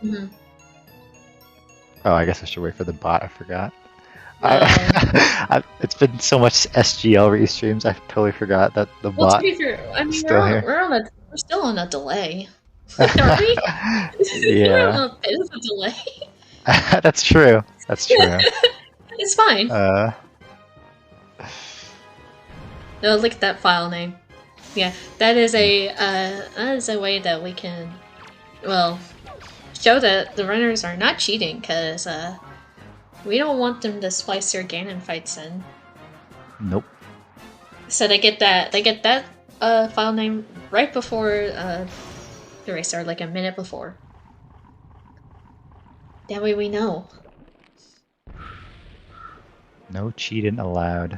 [SPEAKER 2] Mm-hmm.
[SPEAKER 3] Oh, I guess I should wait for the bot. I forgot. It's been so much SGL restreams. I totally forgot that the
[SPEAKER 2] Well,
[SPEAKER 3] bot.
[SPEAKER 2] to be fair, I mean,
[SPEAKER 3] still here.
[SPEAKER 2] we're still on a delay. Are we?
[SPEAKER 3] Yeah.
[SPEAKER 2] We're on a bit of a delay.
[SPEAKER 3] That's true. That's true.
[SPEAKER 2] It's fine. No, look at that file name. Yeah, that is a way that we can, well, show that the runners are not cheating, because we don't want them to splice their Ganon fights in.
[SPEAKER 3] Nope.
[SPEAKER 2] So they get that file name right before the race started, like a minute before. That way we know.
[SPEAKER 3] No cheating allowed.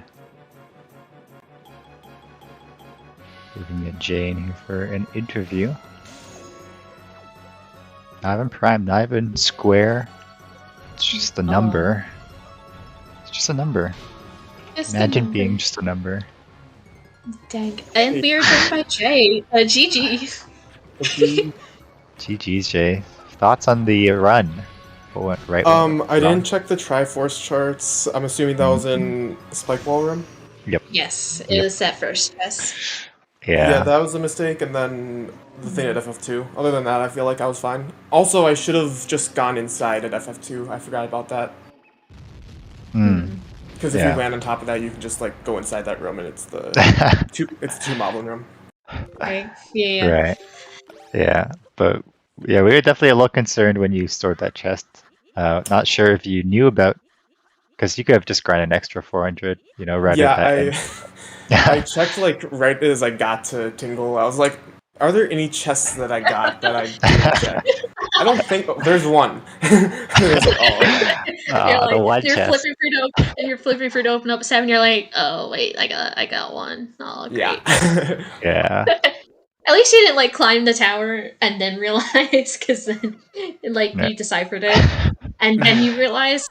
[SPEAKER 3] We can get Jane here for an interview. Not even prime, not even square. It's just a number. It's just a number. Imagine being just a number.
[SPEAKER 2] Dang. And we are joined by Jay. GG.
[SPEAKER 3] GG's, Jay. Thoughts on the run? What went right?
[SPEAKER 4] I didn't check the Triforce charts. I'm assuming that was in Spike Wall Room.
[SPEAKER 3] Yep.
[SPEAKER 2] Yes, it was that first. Yes.
[SPEAKER 3] Yeah,
[SPEAKER 4] that was a mistake, and then the thing at FF2. Other than that, I feel like I was fine. Also, I should have just gone inside at FF2. I forgot about that. Because if you land on top of that, you can just like go inside that room, and it's the two Moblin room.
[SPEAKER 2] Right. Yeah.
[SPEAKER 3] Right. Yeah, but yeah, we were definitely a little concerned when you stored that chest. Not sure if you knew about, because you could have just grinded an extra 400. Rather than.
[SPEAKER 4] I checked like right as I got to Tingle. I was like, are there any chests that I got that I didn't check? I don't think there's one.
[SPEAKER 2] You're flipping through to open up 7. You're like, oh wait, I got one. Oh great.
[SPEAKER 3] Yeah.
[SPEAKER 2] At least you didn't like climb the tower and then realize, because then you deciphered it, and then you realize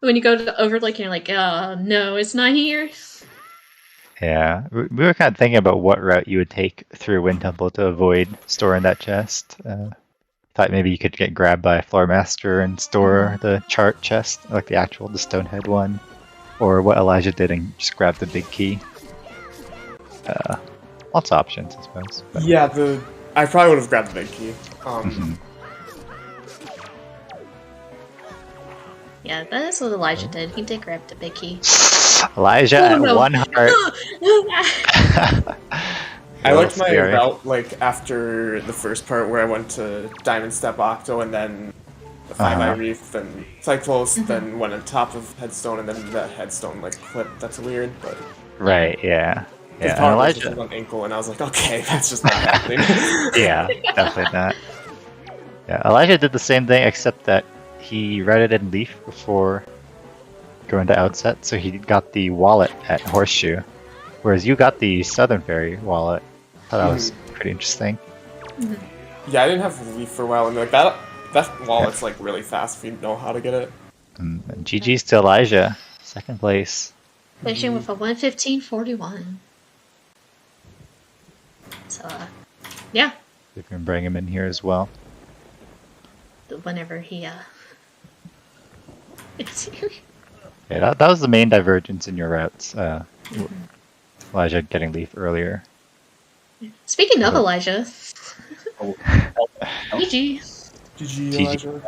[SPEAKER 2] when you go to the overlook, you're like, oh no, it's not here.
[SPEAKER 3] Yeah, we were kind of thinking about what route you would take through Wind Temple to avoid storing that chest. Thought maybe you could get grabbed by a floor master and store the chart chest, like the Stonehead one, or what Elijah did and just grab the big key. Lots of options, I suppose. But.
[SPEAKER 4] Yeah, I probably would have grabbed the big key.
[SPEAKER 2] Yeah, that's what Elijah did. He did grab the big key.
[SPEAKER 3] Elijah at 1 heart.
[SPEAKER 4] I liked my route after the first part where I went to Diamond Step Octo and then the 5-Eye Reef and Cyclos, then went on top of Headstone and then the Headstone clipped. That's weird, but
[SPEAKER 3] right, yeah.
[SPEAKER 4] Yeah, and Elijah was on ankle, and I was like, okay, that's just not happening.
[SPEAKER 3] Yeah, definitely not. Yeah, Elijah did the same thing, except that he read it in Leaf before going to Outset, so he got the wallet at Horseshoe, whereas you got the Southern Fairy wallet. I thought that was pretty interesting.
[SPEAKER 4] Yeah, I didn't have Leaf for a while, and that wallet's really fast if you know how to get it.
[SPEAKER 3] And GG's to Elijah, second place.
[SPEAKER 2] Finishing with a 1:15.41. So, yeah.
[SPEAKER 3] We can bring him in here as well.
[SPEAKER 2] Whenever he, it's here.
[SPEAKER 3] Yeah, that was the main divergence in your routes. Elijah getting Leaf earlier.
[SPEAKER 2] Speaking of Elijah. GG.
[SPEAKER 4] GG, Elijah.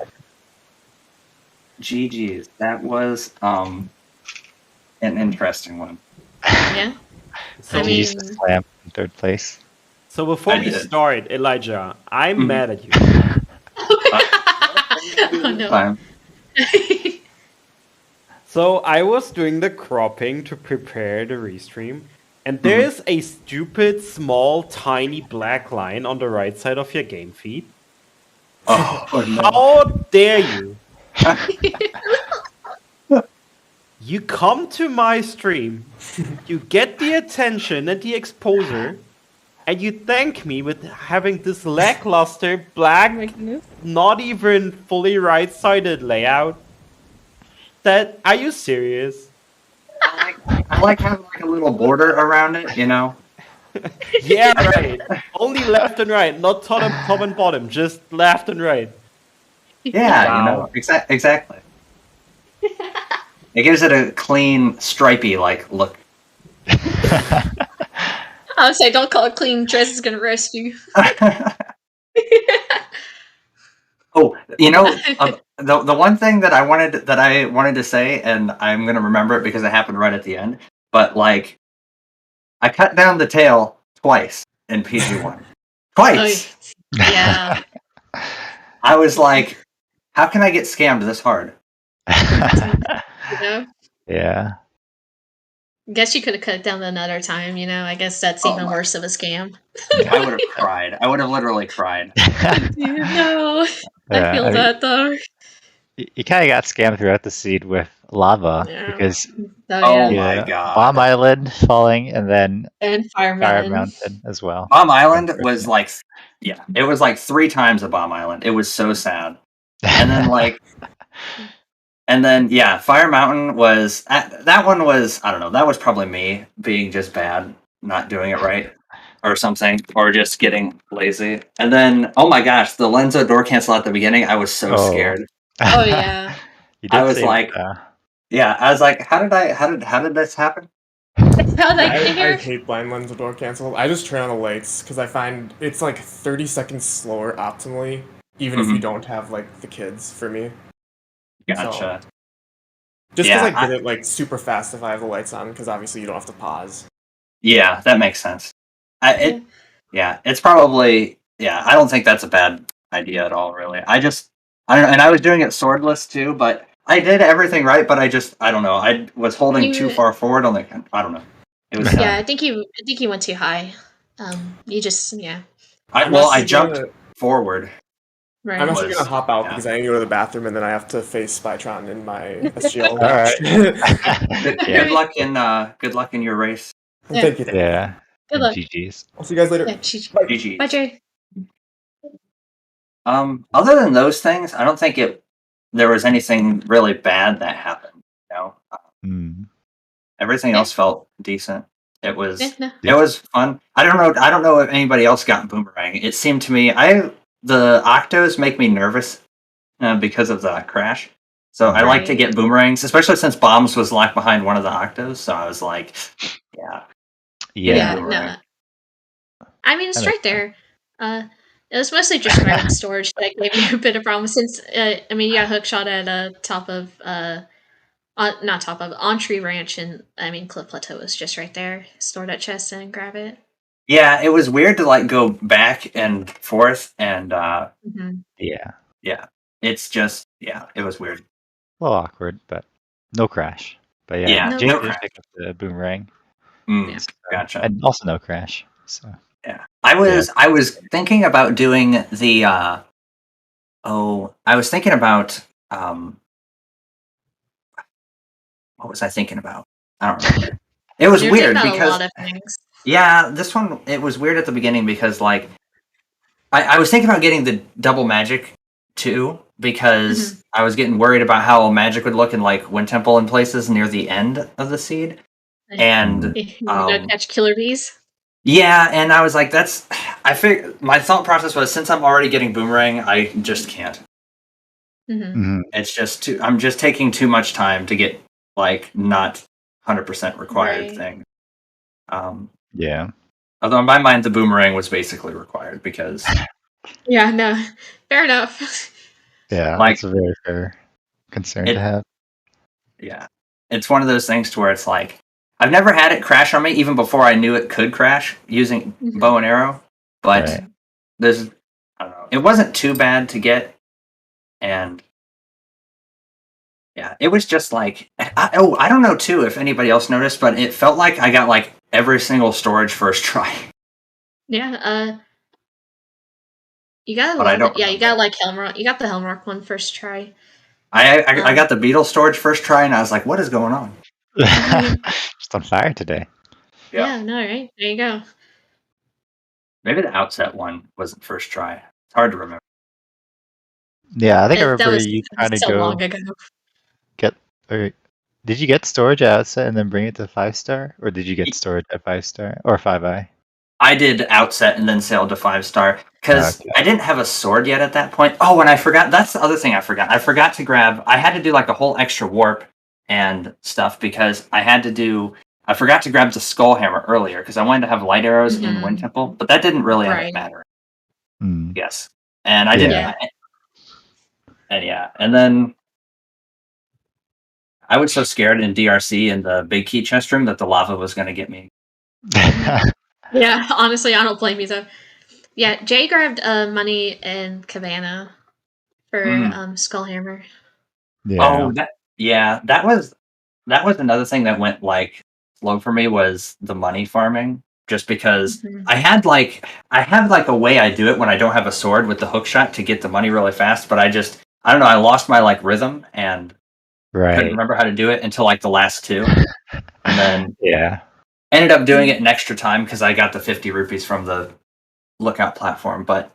[SPEAKER 5] GG's. That was an interesting one.
[SPEAKER 2] Yeah.
[SPEAKER 3] So slam in third place.
[SPEAKER 1] So before we start, Elijah, I'm mad at you.
[SPEAKER 2] Oh no.
[SPEAKER 1] So I was doing the cropping to prepare the restream, and there's a stupid, small, tiny black line on the right side of your game feed.
[SPEAKER 5] Oh no.
[SPEAKER 1] How dare you? You come to my stream, you get the attention and the exposure, and you thank me with having this lackluster, black, not even fully right-sided layout. Are you serious?
[SPEAKER 5] I like having like a little border around it, you know.
[SPEAKER 1] Yeah, right. Only left and right, not top and bottom, just left and right.
[SPEAKER 5] Yeah,
[SPEAKER 4] Wow.
[SPEAKER 5] you know, exactly. It gives it a clean, stripy like look.
[SPEAKER 2] I would say, don't call it clean. Dress is gonna roast you.
[SPEAKER 5] Oh, you know, the one thing that I wanted to say, and I'm gonna remember it because it happened right at the end. But like, I cut down the tail twice in PG1. Twice.
[SPEAKER 2] Oh, yeah.
[SPEAKER 5] I was like, how can I get scammed this hard?
[SPEAKER 2] You know?
[SPEAKER 3] Yeah.
[SPEAKER 2] Guess you could have cut it down another time. You know, I guess that's even worse of a scam.
[SPEAKER 5] I would have cried. I would have literally cried.
[SPEAKER 2] No, I feel that though.
[SPEAKER 3] You kind of got scammed throughout the seed with lava because
[SPEAKER 5] Oh my god,
[SPEAKER 3] Bomb Island falling and then
[SPEAKER 2] Fire
[SPEAKER 3] Mountain as well.
[SPEAKER 5] Bomb Island was like, yeah, it was like 3 times a Bomb Island. It was so sad. And then yeah, Fire Mountain was that one was, I don't know, that was probably me being just bad, not doing it right. Or something, or just getting lazy. And then, oh my gosh, the Lenzo door cancel at the beginning, I was so scared.
[SPEAKER 2] Oh yeah.
[SPEAKER 5] I was like, yeah, I was like, how did this happen?
[SPEAKER 4] I hate blind Lenzo door cancel. I just turn on the lights because I find it's like 30 seconds slower optimally, even if you don't have like the kids. For me,
[SPEAKER 5] gotcha.
[SPEAKER 4] So, just because I get it like super fast if I have the lights on, because obviously you don't have to pause.
[SPEAKER 5] Yeah, that makes sense. It's probably, I don't think that's a bad idea at all, really. I don't know, and I was doing it swordless too, but I did everything right, but I don't know, I was holding too far forward on the, I don't know. It was
[SPEAKER 2] I think you went too high. You just,
[SPEAKER 5] I jumped forward.
[SPEAKER 2] Right.
[SPEAKER 4] I'm actually gonna hop out because I need to go to the bathroom and then I have to face Spytron in my SGL.
[SPEAKER 5] Good luck in your race.
[SPEAKER 2] Yeah.
[SPEAKER 4] Thank you.
[SPEAKER 3] Yeah.
[SPEAKER 2] Good luck.
[SPEAKER 3] GG's.
[SPEAKER 4] I'll see you guys later.
[SPEAKER 2] Yeah,
[SPEAKER 5] GG's.
[SPEAKER 2] Bye, Jay.
[SPEAKER 5] Other than those things, I don't think there was anything really bad that happened. You know, everything else felt decent. It was it was fun. I don't know if anybody else got Boomerang. It seemed to me the Octos make me nervous because of the crash. So I like to get Boomerangs, especially since Bombs was locked behind one of the Octos. So I was like,
[SPEAKER 3] yeah.
[SPEAKER 2] No. I mean, it's right there. It was mostly just private storage that gave you a bit of problem since, you got hookshot at top of, not top of, on Tree Ranch, and Cliff Plateau was just right there. Store that chest and grab it.
[SPEAKER 5] Yeah, it was weird to like go back and forth, and yeah, it's just it was weird.
[SPEAKER 3] A little awkward, but no crash. But Jake did pick up the Boomerang.
[SPEAKER 5] Gotcha.
[SPEAKER 3] And also no crash. So
[SPEAKER 5] yeah, I was thinking about doing the I was thinking about what was I thinking about? I don't remember. It was weird because a lot of things. Yeah, this one, it was weird at the beginning because like I was thinking about getting the double magic too, because I was getting worried about how magic would look in like Wind Temple and places near the end of the seed. And
[SPEAKER 2] catch killer bees.
[SPEAKER 5] Yeah, and I was like, I figured my thought process was, since I'm already getting Boomerang, I just can't. It's just I'm just taking too much time to get like not 100% required thing.
[SPEAKER 3] Yeah.
[SPEAKER 5] Although in my mind, the Boomerang was basically required because.
[SPEAKER 2] Yeah, no, fair enough.
[SPEAKER 3] Yeah, that's a very fair concern to have.
[SPEAKER 5] Yeah, it's one of those things to where it's like, I've never had it crash on me, even before I knew it could crash using bow and arrow. But I don't know, it wasn't too bad to get, and yeah, it was just like, I don't know too if anybody else noticed, but it felt like I got like every single storage first try.
[SPEAKER 2] Yeah, you got you got like Helmrock. You got the Helmrock one first try.
[SPEAKER 5] I got the Beetle storage first try, and I was like, what is going on?
[SPEAKER 3] Just on fire today.
[SPEAKER 2] Yeah, no, right? There you go.
[SPEAKER 5] Maybe the Outset one wasn't first try. It's hard to remember.
[SPEAKER 3] Yeah, I think I
[SPEAKER 2] That
[SPEAKER 3] remember
[SPEAKER 2] was
[SPEAKER 3] you trying to
[SPEAKER 2] so
[SPEAKER 3] go
[SPEAKER 2] long ago.
[SPEAKER 3] get. Or did you get storage at Outset and then bring it to 5-star, or did you get storage at 5-star or 5i?
[SPEAKER 5] I did Outset and then sailed to 5-star because
[SPEAKER 3] Okay.
[SPEAKER 5] I didn't have a sword yet at that point. Oh, and I forgot. That's the other thing I forgot. I forgot to grab. I had to do like a whole extra warp and stuff because I forgot to grab the skull hammer earlier because I wanted to have light arrows in Wind Temple, but that didn't really end up
[SPEAKER 2] Right.
[SPEAKER 5] mattering.
[SPEAKER 3] Mm.
[SPEAKER 5] Yes, and I didn't.
[SPEAKER 2] Yeah.
[SPEAKER 5] And then I was so scared in DRC in the big key chest room that the lava was going to get me.
[SPEAKER 2] Yeah, honestly, I don't blame you though. Yeah, Jay grabbed money in Cabana for Skullhammer.
[SPEAKER 3] Yeah.
[SPEAKER 5] Oh, that was another thing that went like slow for me was the money farming. Just because I have like a way I do it when I don't have a sword with the hook shot to get the money really fast, but I don't know, I lost my like rhythm and couldn't remember how to do it until like the last two. And then ended up doing it in extra time because I got the 50 rupees from the lookout platform, but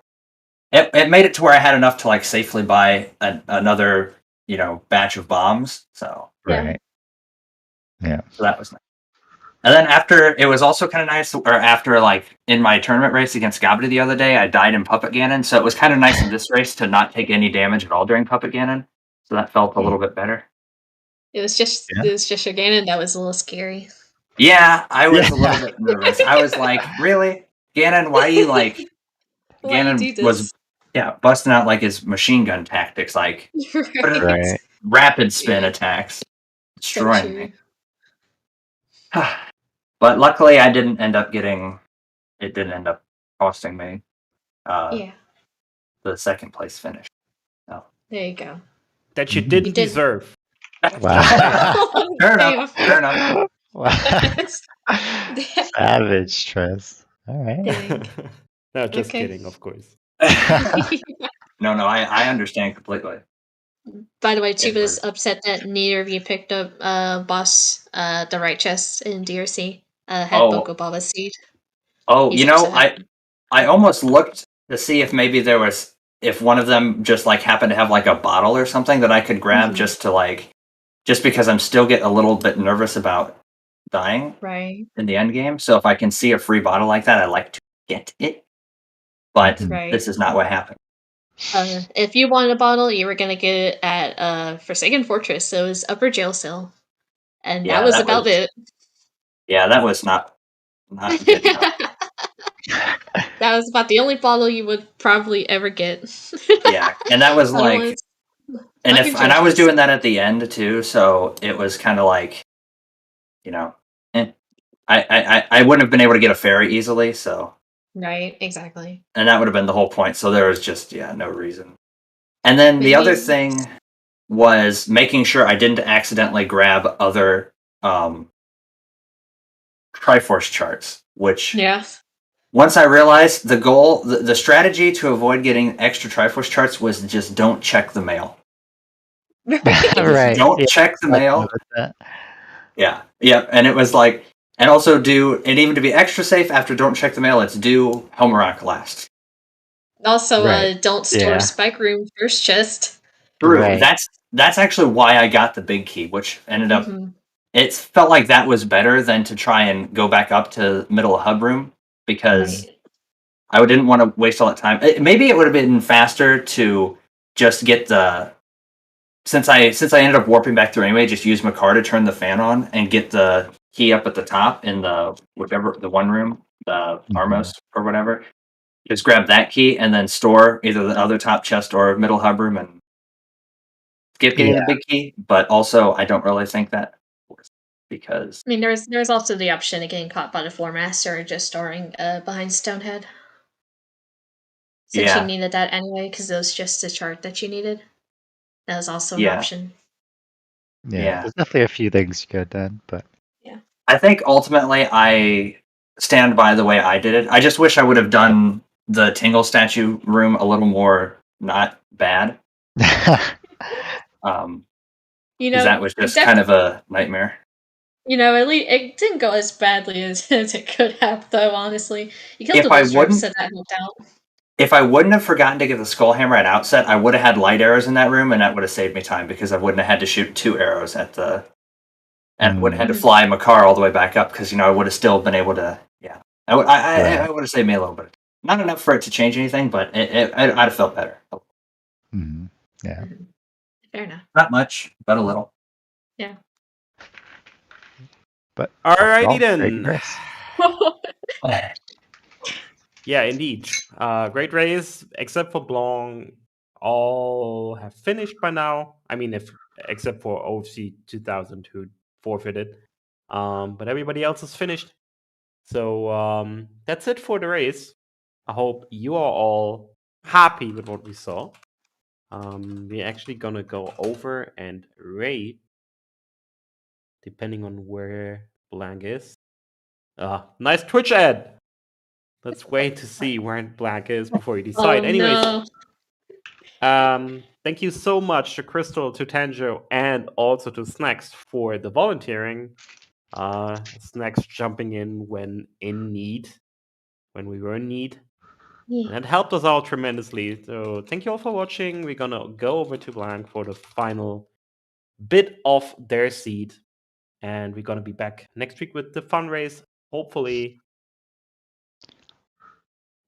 [SPEAKER 5] it made it to where I had enough to like safely buy another, batch of bombs. So
[SPEAKER 3] Yeah.
[SPEAKER 5] So that was nice. And then after, it was also kind of nice, or after like in my tournament race against Gabby the other day, I died in Puppet Ganon, so it was kind of nice in this race to not take any damage at all during Puppet Ganon. So that felt a little bit better.
[SPEAKER 2] It was just your Ganon that was a little scary.
[SPEAKER 5] Yeah, I was a little bit nervous. I was like, really? Ganon, why are you like... Ganon was busting out like his machine gun tactics, like rapid spin attacks, destroying me. But luckily, it didn't end up costing me the second place finish. So.
[SPEAKER 2] There you go.
[SPEAKER 1] That you didn't deserve.
[SPEAKER 3] Wow.
[SPEAKER 5] Fair enough.
[SPEAKER 3] Wow. Savage, Tress. All right.
[SPEAKER 1] No, just kidding, of course.
[SPEAKER 5] No, I understand completely.
[SPEAKER 2] By the way, Tuba's upset that neither of you picked up boss the right chest in DRC. Had Boko Baba seed.
[SPEAKER 5] Oh, I almost looked to see if maybe if one of them just like happened to have like a bottle or something that I could grab just because I'm still getting a little bit nervous about dying in the end game. So if I can see a free bottle like that, I like to get it. But this is not what happened.
[SPEAKER 2] If you wanted a bottle, you were gonna get it at Forsaken Fortress, so it was upper jail cell, and that was about it.
[SPEAKER 5] Yeah, that was not good enough.
[SPEAKER 2] That was about the only bottle you would probably ever get.
[SPEAKER 5] Yeah, and that was like, and I was doing that at the end too, so it was kind of like, I wouldn't have been able to get a ferry easily, so.
[SPEAKER 2] Right, exactly.
[SPEAKER 5] And that would have been the whole point, so there was just, no reason. And then the other thing was making sure I didn't accidentally grab other Triforce charts, which once I realized the goal, the strategy to avoid getting extra Triforce charts was just don't check the mail. Don't check the mail. Yeah, and it was like, and also even to be extra safe after don't check the mail, it's do Helmarock last.
[SPEAKER 2] Also, don't store Spike Room first chest.
[SPEAKER 5] True. That's actually why I got the big key, which ended up. It felt like that was better than to try and go back up to middle of hub room because I didn't want to waste all that time. Maybe it would have been faster to just get since I ended up warping back through anyway, just use Makar to turn the fan on and get the key up at the top in the one room, the Armos or whatever. Just grab that key and then store either the other top chest or middle hub room and skip getting the big key. But also, I don't really think that works because
[SPEAKER 2] I mean, there's also the option of getting caught by the Floor Master or just storing behind Stonehead. Since you needed that anyway, because it was just the chart that you needed. That was also an option.
[SPEAKER 3] Yeah, there's definitely a few things you could have done, but
[SPEAKER 5] I think ultimately I stand by the way I did it. I just wish I would have done the Tingle statue room a little more not bad. That was just kind of a nightmare.
[SPEAKER 2] You know, at least it didn't go as badly as it could have, though. Honestly, you killed
[SPEAKER 5] If
[SPEAKER 2] the
[SPEAKER 5] I
[SPEAKER 2] wizard,
[SPEAKER 5] wouldn't-
[SPEAKER 2] so that helped out.
[SPEAKER 5] If I wouldn't have forgotten to get the skull hammer at outset, I would have had light arrows in that room, and that would have saved me time because I wouldn't have had to shoot 2 arrows at the. And I would have had to fly Makar all the way back up because I would have still been able to. Yeah, I would have saved me a little bit. Not enough for it to change anything, but I'd have felt better.
[SPEAKER 3] Yeah.
[SPEAKER 2] Fair enough.
[SPEAKER 5] Not much, but a little.
[SPEAKER 2] Yeah.
[SPEAKER 3] But
[SPEAKER 1] Alrighty
[SPEAKER 3] great
[SPEAKER 1] then.
[SPEAKER 3] race.
[SPEAKER 1] Yeah, indeed. Great race, except for Blanc. All have finished by now. I mean, except for OFC 2000 who forfeited. But everybody else is finished. So that's it for the race. I hope you are all happy with what we saw. We're actually gonna go over and rate, depending on where Blanc is. Nice Twitch ad. Let's wait to see where Blanc is before you decide. Anyways, thank you so much to Crystal, to Tanjo, and also to Snacks for the volunteering. Snacks jumping in when in need, when we were in need.
[SPEAKER 2] Yeah.
[SPEAKER 1] And that helped us out tremendously. So thank you all for watching. We're gonna go over to Blanc for the final bit of their seed. And we're gonna be back next week with the fun race. Hopefully.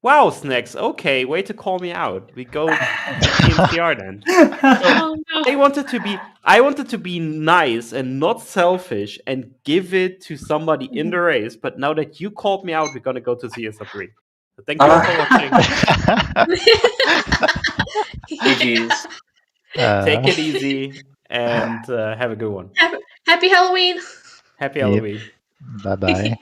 [SPEAKER 1] Wow, Snacks. Okay, way to call me out. We go TMCR then. So I wanted to be nice and not selfish and give it to somebody in the race. But now that you called me out, we're gonna go to CSW3. So thank you all for watching.
[SPEAKER 5] GG's.
[SPEAKER 1] Take it easy and have a good one.
[SPEAKER 2] Happy Halloween.
[SPEAKER 1] Happy Halloween.
[SPEAKER 3] Bye-bye.